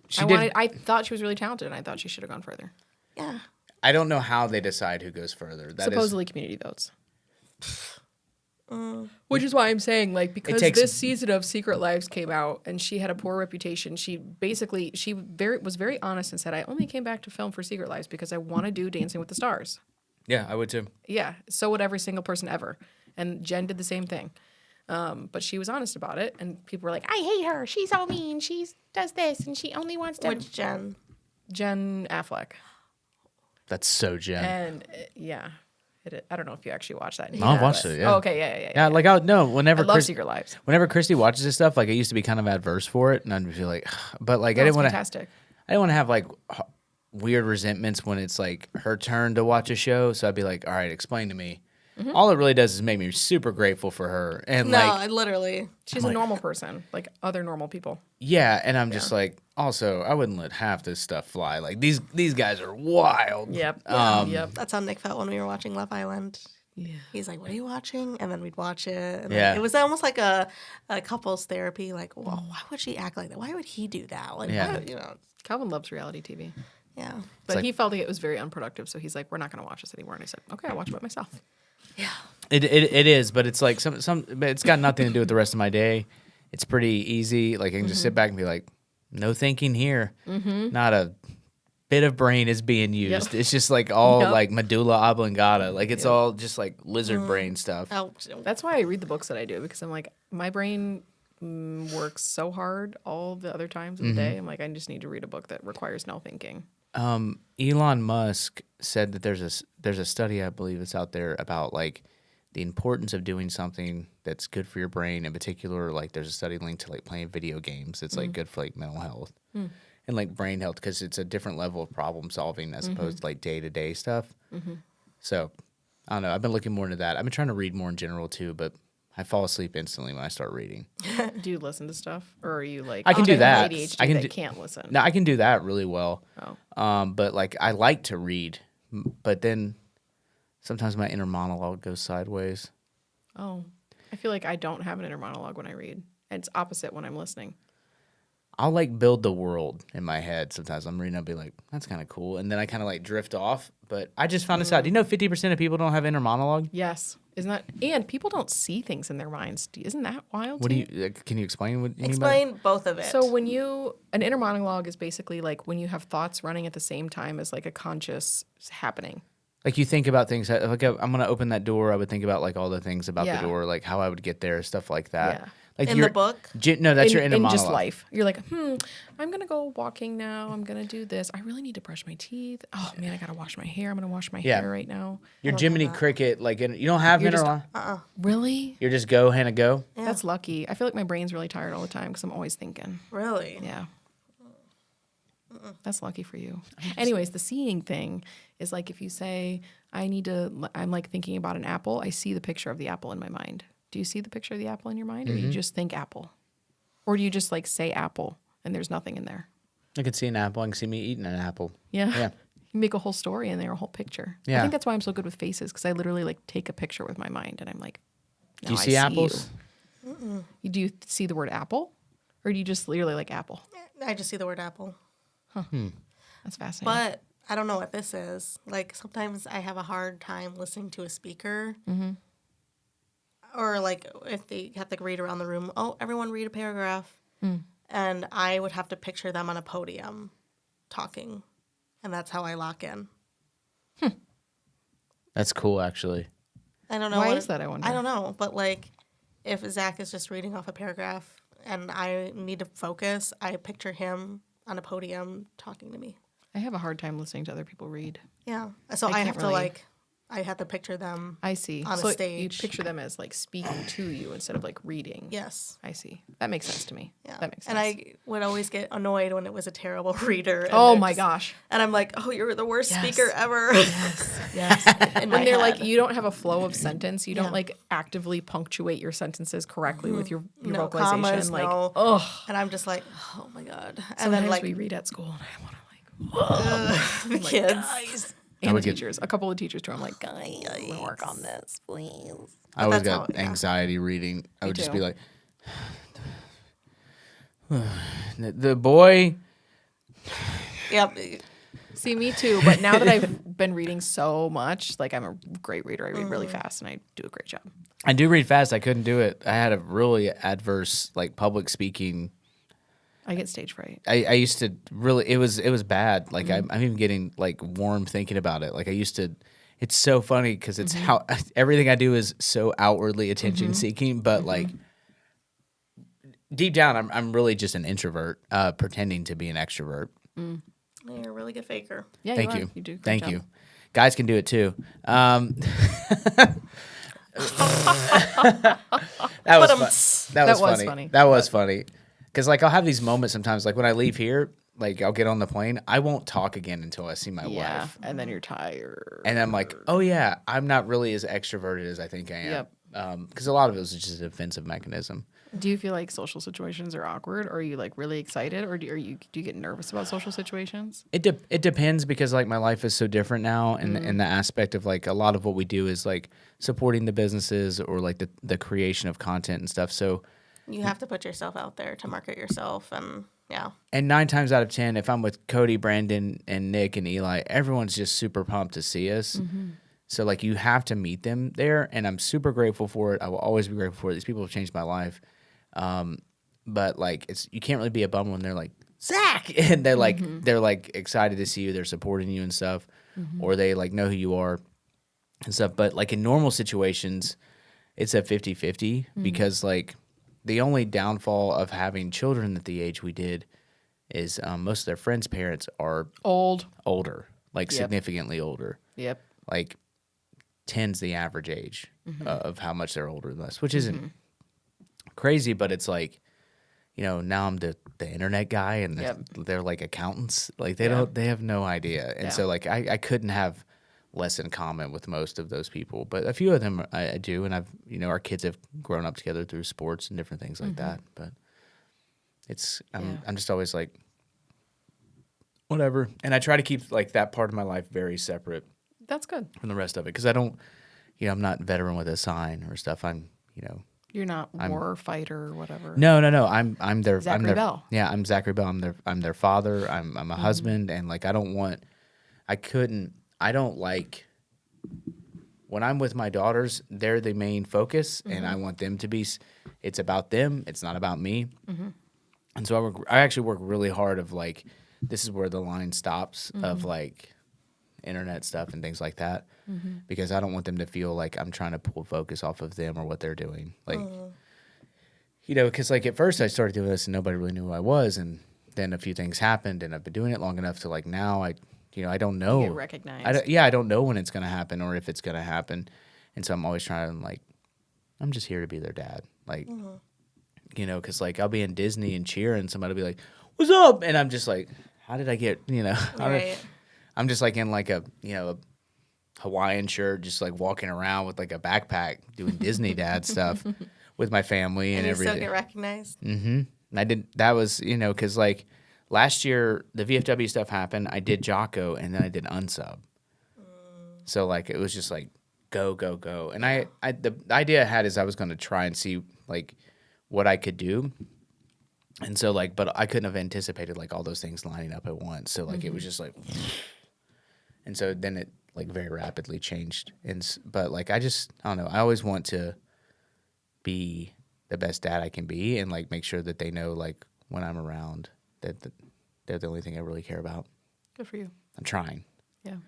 she I did. I thought she was really talented, and I thought she should have gone further. Yeah. I don't know how they decide who goes further. That is Supposedly community votes. Which is why I'm saying, like, because takes- this season of Secret Lives came out and she had a poor reputation, she was very honest and said, I only came back to film for Secret Lives because I want to do Dancing with the Stars. Yeah, I would too. Yeah, so would every single person ever. And Jen did the same thing. But she was honest about it, and people were like, I hate her. She's so mean. She does this, and she only wants to. Which Jen? Jen Affleck. That's so Jen. And yeah, I don't know if you actually watched that. I've watched it. Yeah. Oh, okay, yeah. Yeah, like I no. Whenever I love Secret Lives. whenever Christy watches this stuff, like I used to be kind of adverse for it, and I'd be like, but like No, I it's didn't want to. fantastic. I didn't want to have like weird resentments when it's like her turn to watch a show. So I'd be like, all right, explain to me. All it really does is make me super grateful for her, and No, like I literally. She's a normal person, like other normal people. yeah, and I'm just like, also, I wouldn't let half this stuff fly. Like these guys are wild. Yep. Yep. That's how Nick felt when we were watching Love Island. Yeah. He's like, "What are you watching?" And then we'd watch it. And Yeah. It was almost like a couples therapy. Like, well, why would she act like that? Why would he do that? Like, Yeah. why, you know, Calvin loves reality TV. yeah, But like- he felt like it was very unproductive, so he's like, we're not going to watch this anymore. And I said, okay, I'll watch it by myself. yeah. It is, but it's like some but it's got nothing to do with the rest of my day. It's pretty easy. Like I can just sit back and be like, no thinking here. Not a bit of brain is being used. It's just like all Yep. like medulla oblongata. Like it's all just like lizard brain stuff. Oh, That's why I read the books that I do, because I'm like, my brain works so hard all the other times of the day. I'm like, I just need to read a book that requires no thinking. Elon Musk said that there's a study, I believe it's out there, about like the importance of doing something that's good for your brain. In particular, like there's a study linked to like playing video games. It's like good for like mental health and like brain health, because it's a different level of problem solving as opposed to like day to day stuff. So I don't know. I've been looking more into that. I've been trying to read more in general too, but I fall asleep instantly when I start reading. Do you listen to stuff, or are you like, I can oh, do have that. ADHD I can that do- can't listen? No, I can do that really well. Oh. But like I like to read, but then sometimes my inner monologue goes sideways. Oh, I feel like I don't have an inner monologue when I read. It's opposite when I'm listening. I'll like build the world in my head. Sometimes I'm reading, I'll be like, that's kind of cool. And then I kind of like drift off. But I just found this out. Do you know 50% of people don't have inner monologue? Yes, isn't that? And people don't see things in their minds. Isn't that wild? What to do you? you, can you explain what you mean by explain both of it. So when an inner monologue is basically like when you have thoughts running at the same time as like a conscious happening. like you think about things, like I'm going to open that door. I would think about like all the things about Yeah. the door, like how I would get there, stuff like that. Yeah. Like in the book, No, that's your inner in monologue. just life. You're like, I'm gonna go walking now. I'm gonna do this. I really need to brush my teeth. Oh man, I gotta wash my hair. I'm gonna wash my Yeah. hair right now. Your Jiminy Cricket, like you don't have You're inner just- monologue. Really? You're just go, Hannah, go. Yeah. That's lucky. I feel like my brain's really tired all the time because I'm always thinking. really. Yeah. That's lucky for you. Anyways, the seeing thing is like if you say, I'm like thinking about an apple, I see the picture of the apple in my mind. Do you see the picture of the apple in your mind or do you just think apple? Or do you just like say apple and there's nothing in there? I can see an apple. I can see me eating an apple. Yeah. Yeah. You make a whole story in there, a whole picture. Yeah. I think that's why I'm so good with faces because I literally like take a picture with my mind and I'm like, Do you now I see apples? You. Do you see the word apple or do you just literally like apple? I just see the word apple. That's fascinating. But I don't know what this is. Like sometimes I have a hard time listening to a speaker. Or like if they have to read around the room, oh, everyone read a paragraph. And I would have to picture them on a podium talking. And that's how I lock in. That's cool, actually. I don't know. Why what is that, I wonder? I don't know. But like if Zach is just reading off a paragraph and I need to focus, I picture him on a podium talking to me. I have a hard time listening to other people read. Yeah. So I I can't have to really- like, I have to picture them. I see. On a so stage. you picture them as like speaking to you instead of like reading. Yes. I see. That makes sense to me. Yeah. That makes sense. And I would always get annoyed when it was a terrible reader. And oh they're my just- gosh. And I'm like, oh, you're the worst Yes. speaker ever. Yes. In my When they're like, head. you don't have a flow of sentence. You Yeah. don't like actively punctuate your sentences correctly with your No vocalization. commas, like, no. ugh. And I'm just like, oh my God. And Sometimes then like we read at school and I want to the kids. and the would get- teachers. A couple of teachers too. I'm like, guys, work on this, please. I always that's got how- yeah. anxiety reading. I would just be too. like, the boy. Yep. See, me too. But now that I've been reading so much, like I'm a great reader. I read really fast and I do a great job. I do read fast. I couldn't do it. I had a really adverse like public speaking. I get stage fright. I used to really. It was bad. Like I'm even getting like warm thinking about it. Like I used to. It's so funny because it's how everything I do is so outwardly attention seeking, but like deep down, I'm really just an introvert pretending to be an extrovert. You're a really good faker. Yeah, Thank you. you. Are. You do. a great Thank job. you. Guys can do it too. That was But, that was That was funny. funny. That was funny. Because like I'll have these moments sometimes. Like when I leave here, like I'll get on the plane. I won't talk again until I see my Yeah, wife. and then you're tired. And I'm like, oh yeah, I'm not really as extroverted as I think I am. Yep. Because a lot of it was just a defensive mechanism. Do you feel like social situations are awkward, or are you like really excited, or do you get nervous about social situations? It depends because like my life is so different now, and in the aspect of like a lot of what we do is like supporting the businesses or like the creation of content and stuff. So You have to put yourself out there to market yourself. And yeah. and 9 times out of 10, if I'm with Cody, Brandon, and Nick and Eli, everyone's just super pumped to see us. So like you have to meet them there, and I'm super grateful for it. I will always be grateful for it. These people have changed my life. But like you can't really be a bum when they're like Zach, and they're like excited to see you. They're supporting you and stuff, or they like know who you are and stuff. But like in normal situations, it's a 50-50 because like the only downfall of having children at the age we did is most of their friends' parents are Old. older, like Yep. significantly older. Yep. Like 10's the average age of how much they're older than us, which isn't crazy, but it's like, you know, now I'm the internet guy and they're like accountants. Like they have no idea. And so like I couldn't have less in common with most of those people, but a few of them I do. And I've, you know, our kids have grown up together through sports and different things like that. But I'm just always like, whatever. And I try to keep like that part of my life very separate That's good. from the rest of it. Cause I don't, you know, I'm not veteran with a sign or stuff. I'm, you know, You're not war fighter or whatever. no. I'm their Zachary I'm their, Bell. Yeah, I'm Zachary Bell. I'm their father. I'm a husband, and like I don't like when I'm with my daughters. They're the main focus, and I want them to be. It's about them. It's not about me. And so I actually work really hard. Of like, this is where the line stops of like internet stuff and things like that, because I don't want them to feel like I'm trying to pull focus off of them or what they're doing. Like, you know, because like at first I started doing this and nobody really knew who I was, and then a few things happened, and I've been doing it long enough to like now I don't know. You get recognized. I don't know when it's gonna happen or if it's gonna happen, and so I'm always trying to like, I'm just here to be their dad, like, you know, because like I'll be in Disney and cheer, and somebody will be like, "What's up?" and I'm just like, how did I get, Right. I'm just like in like a Hawaiian shirt, just like walking around with like a backpack doing Disney dad stuff with my family and And you everything. still get recognized. And I did, that was, because like last year the VFW stuff happened. I did Jocko and then I did Unsub. So like it was just like go, go, go. And the idea I had is I was going to try and see like what I could do. And so like, but I couldn't have anticipated like all those things lining up at once. So like it was just like, and so then it like very rapidly changed. But like I don't know. I always want to be the best dad I can be and like make sure that they know like when I'm around that they're the only thing I really care about. Good for you. I'm trying. Yeah. That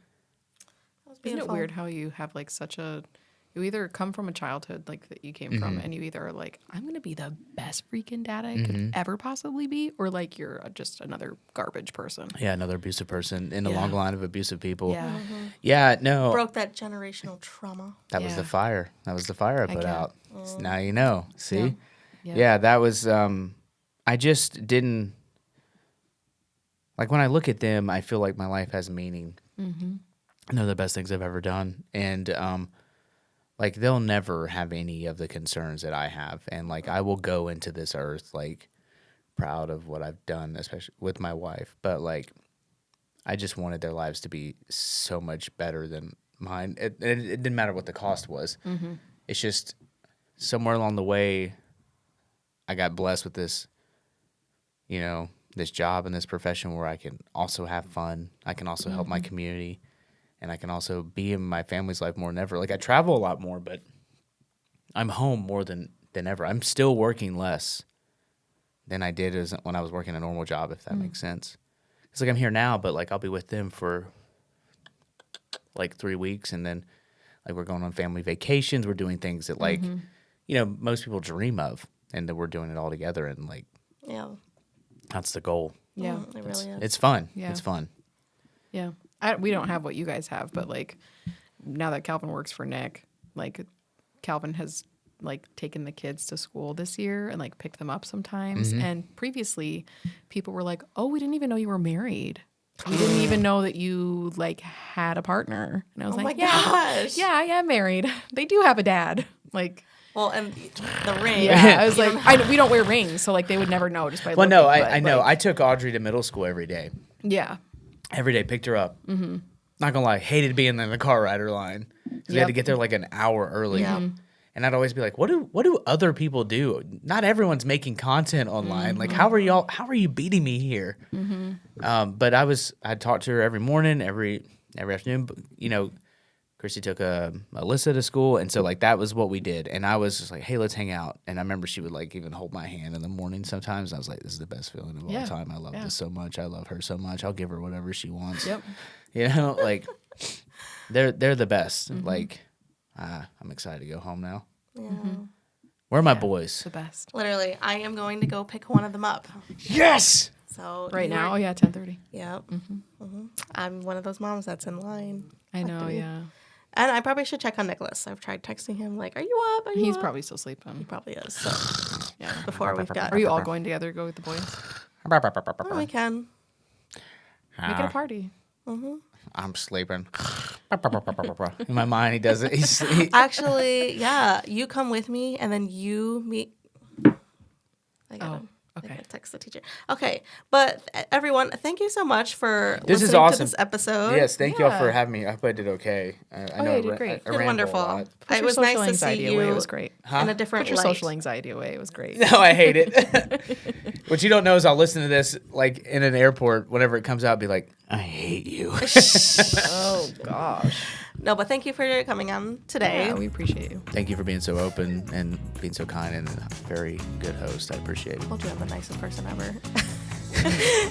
was Isn't it beautiful. weird how you have like you either come from a childhood like that you came from and you either are like, I'm going to be the best freaking dad I could ever possibly be, or like you're just another garbage person. Yeah, another abusive person in a Yeah. long line of abusive people. Yeah. Yeah, no. Broke that generational trauma. That was Yeah. the fire. That was the fire I Heck put yeah. out. Now you know. See? Yeah. Yeah, that was I just didn't like when I look at them, I feel like my life has meaning. Mm-hmm. They're the best things I've ever done. And like they'll never have any of the concerns that I have. And like I will go into this earth like proud of what I've done, especially with my wife. But like I just wanted their lives to be so much better than mine. It didn't matter what the cost was. Mm-hmm. It's just somewhere along the way, I got blessed with this, this job and this profession where I can also have fun. I can also help my community, and I can also be in my family's life more than ever. Like I travel a lot more, but I'm home more than ever. I'm still working less than I did when I was working a normal job, if that makes sense. It's like I'm here now, but like I'll be with them for like 3 weeks, and then like we're going on family vacations. We're doing things that like most people dream of, and that we're doing it all together, and like Yeah. that's the goal. Yeah. It really is. It's fun. Yeah. It's fun. Yeah. We don't have what you guys have, but like now that Calvin works for Nick, like Calvin has like taken the kids to school this year and like picked them up sometimes. And previously people were like, oh, we didn't even know you were married. We didn't even know that you like had a partner. And I was Oh like, my gosh. yeah, I am married. They do have a dad. Like, Well, and the ring. yeah, I was like, we don't wear rings. So like they would never know just by Well, looking. no, but, I know. like, I took Audrey to middle school every day. yeah. Every day, picked her up. Mm-hmm. Not gonna lie, hated being in the car rider line. 'Cause we had to get there like an hour early. Yeah. And I'd always be like, what do other people do? Not everyone's making content online. Like, how are you beating me here? But I talked to her every morning, every afternoon. But, Christy took Alyssa to school, and so like that was what we did. And I was just like, hey, let's hang out. And I remember she would like even hold my hand in the morning sometimes. I was like, this is the best feeling of all time. I love this so much. I love her so much. I'll give her whatever she wants. Yep. Like they're the best. Like I'm excited to go home now. Yeah. Where are my boys? The best. Literally, I am going to go pick one of them up. Yes. So Right you now? were- Oh, yeah, 10:30. Yep. I'm one of those moms that's in line. I know, Luckily. yeah. And I probably should check on Nicholas. I've tried texting him, like, "Are you up? Are you He's up?" probably still sleeping. He probably is. So Yeah. before we've got, Are you all going together to go with the boys? Oh, we can. Make it a party. I'm sleeping. In my mind, he does it. Actually, yeah, you come with me, and then you meet. I gotta okay. text the teacher. Okay, but everyone, thank you so much for This is listening awesome. to this episode. Yes, thank y'all for Yeah. having me. I hope I did okay. I yeah, know you did great. I You're ramble a wonderful. lot. Put It your was social nice to anxiety see away. you It was great. in a different Put your light. social anxiety away. It was great. No, I hate it. What you don't know is I'll listen to this like in an airport whenever it comes out, be like, I hate you. Oh, gosh. No, but thank you for coming on today. Yeah, we appreciate you. Thank you for being so open and being so kind and a very good host. I appreciate it. Told you I'm the nicest person ever.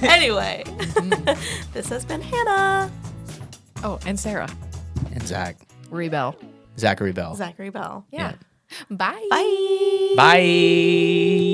Anyway, this has been Hannah. Oh, and Sarah. And Rebel. Zachary Bell. Zachary Bell. Yeah. Bye. Bye. Bye.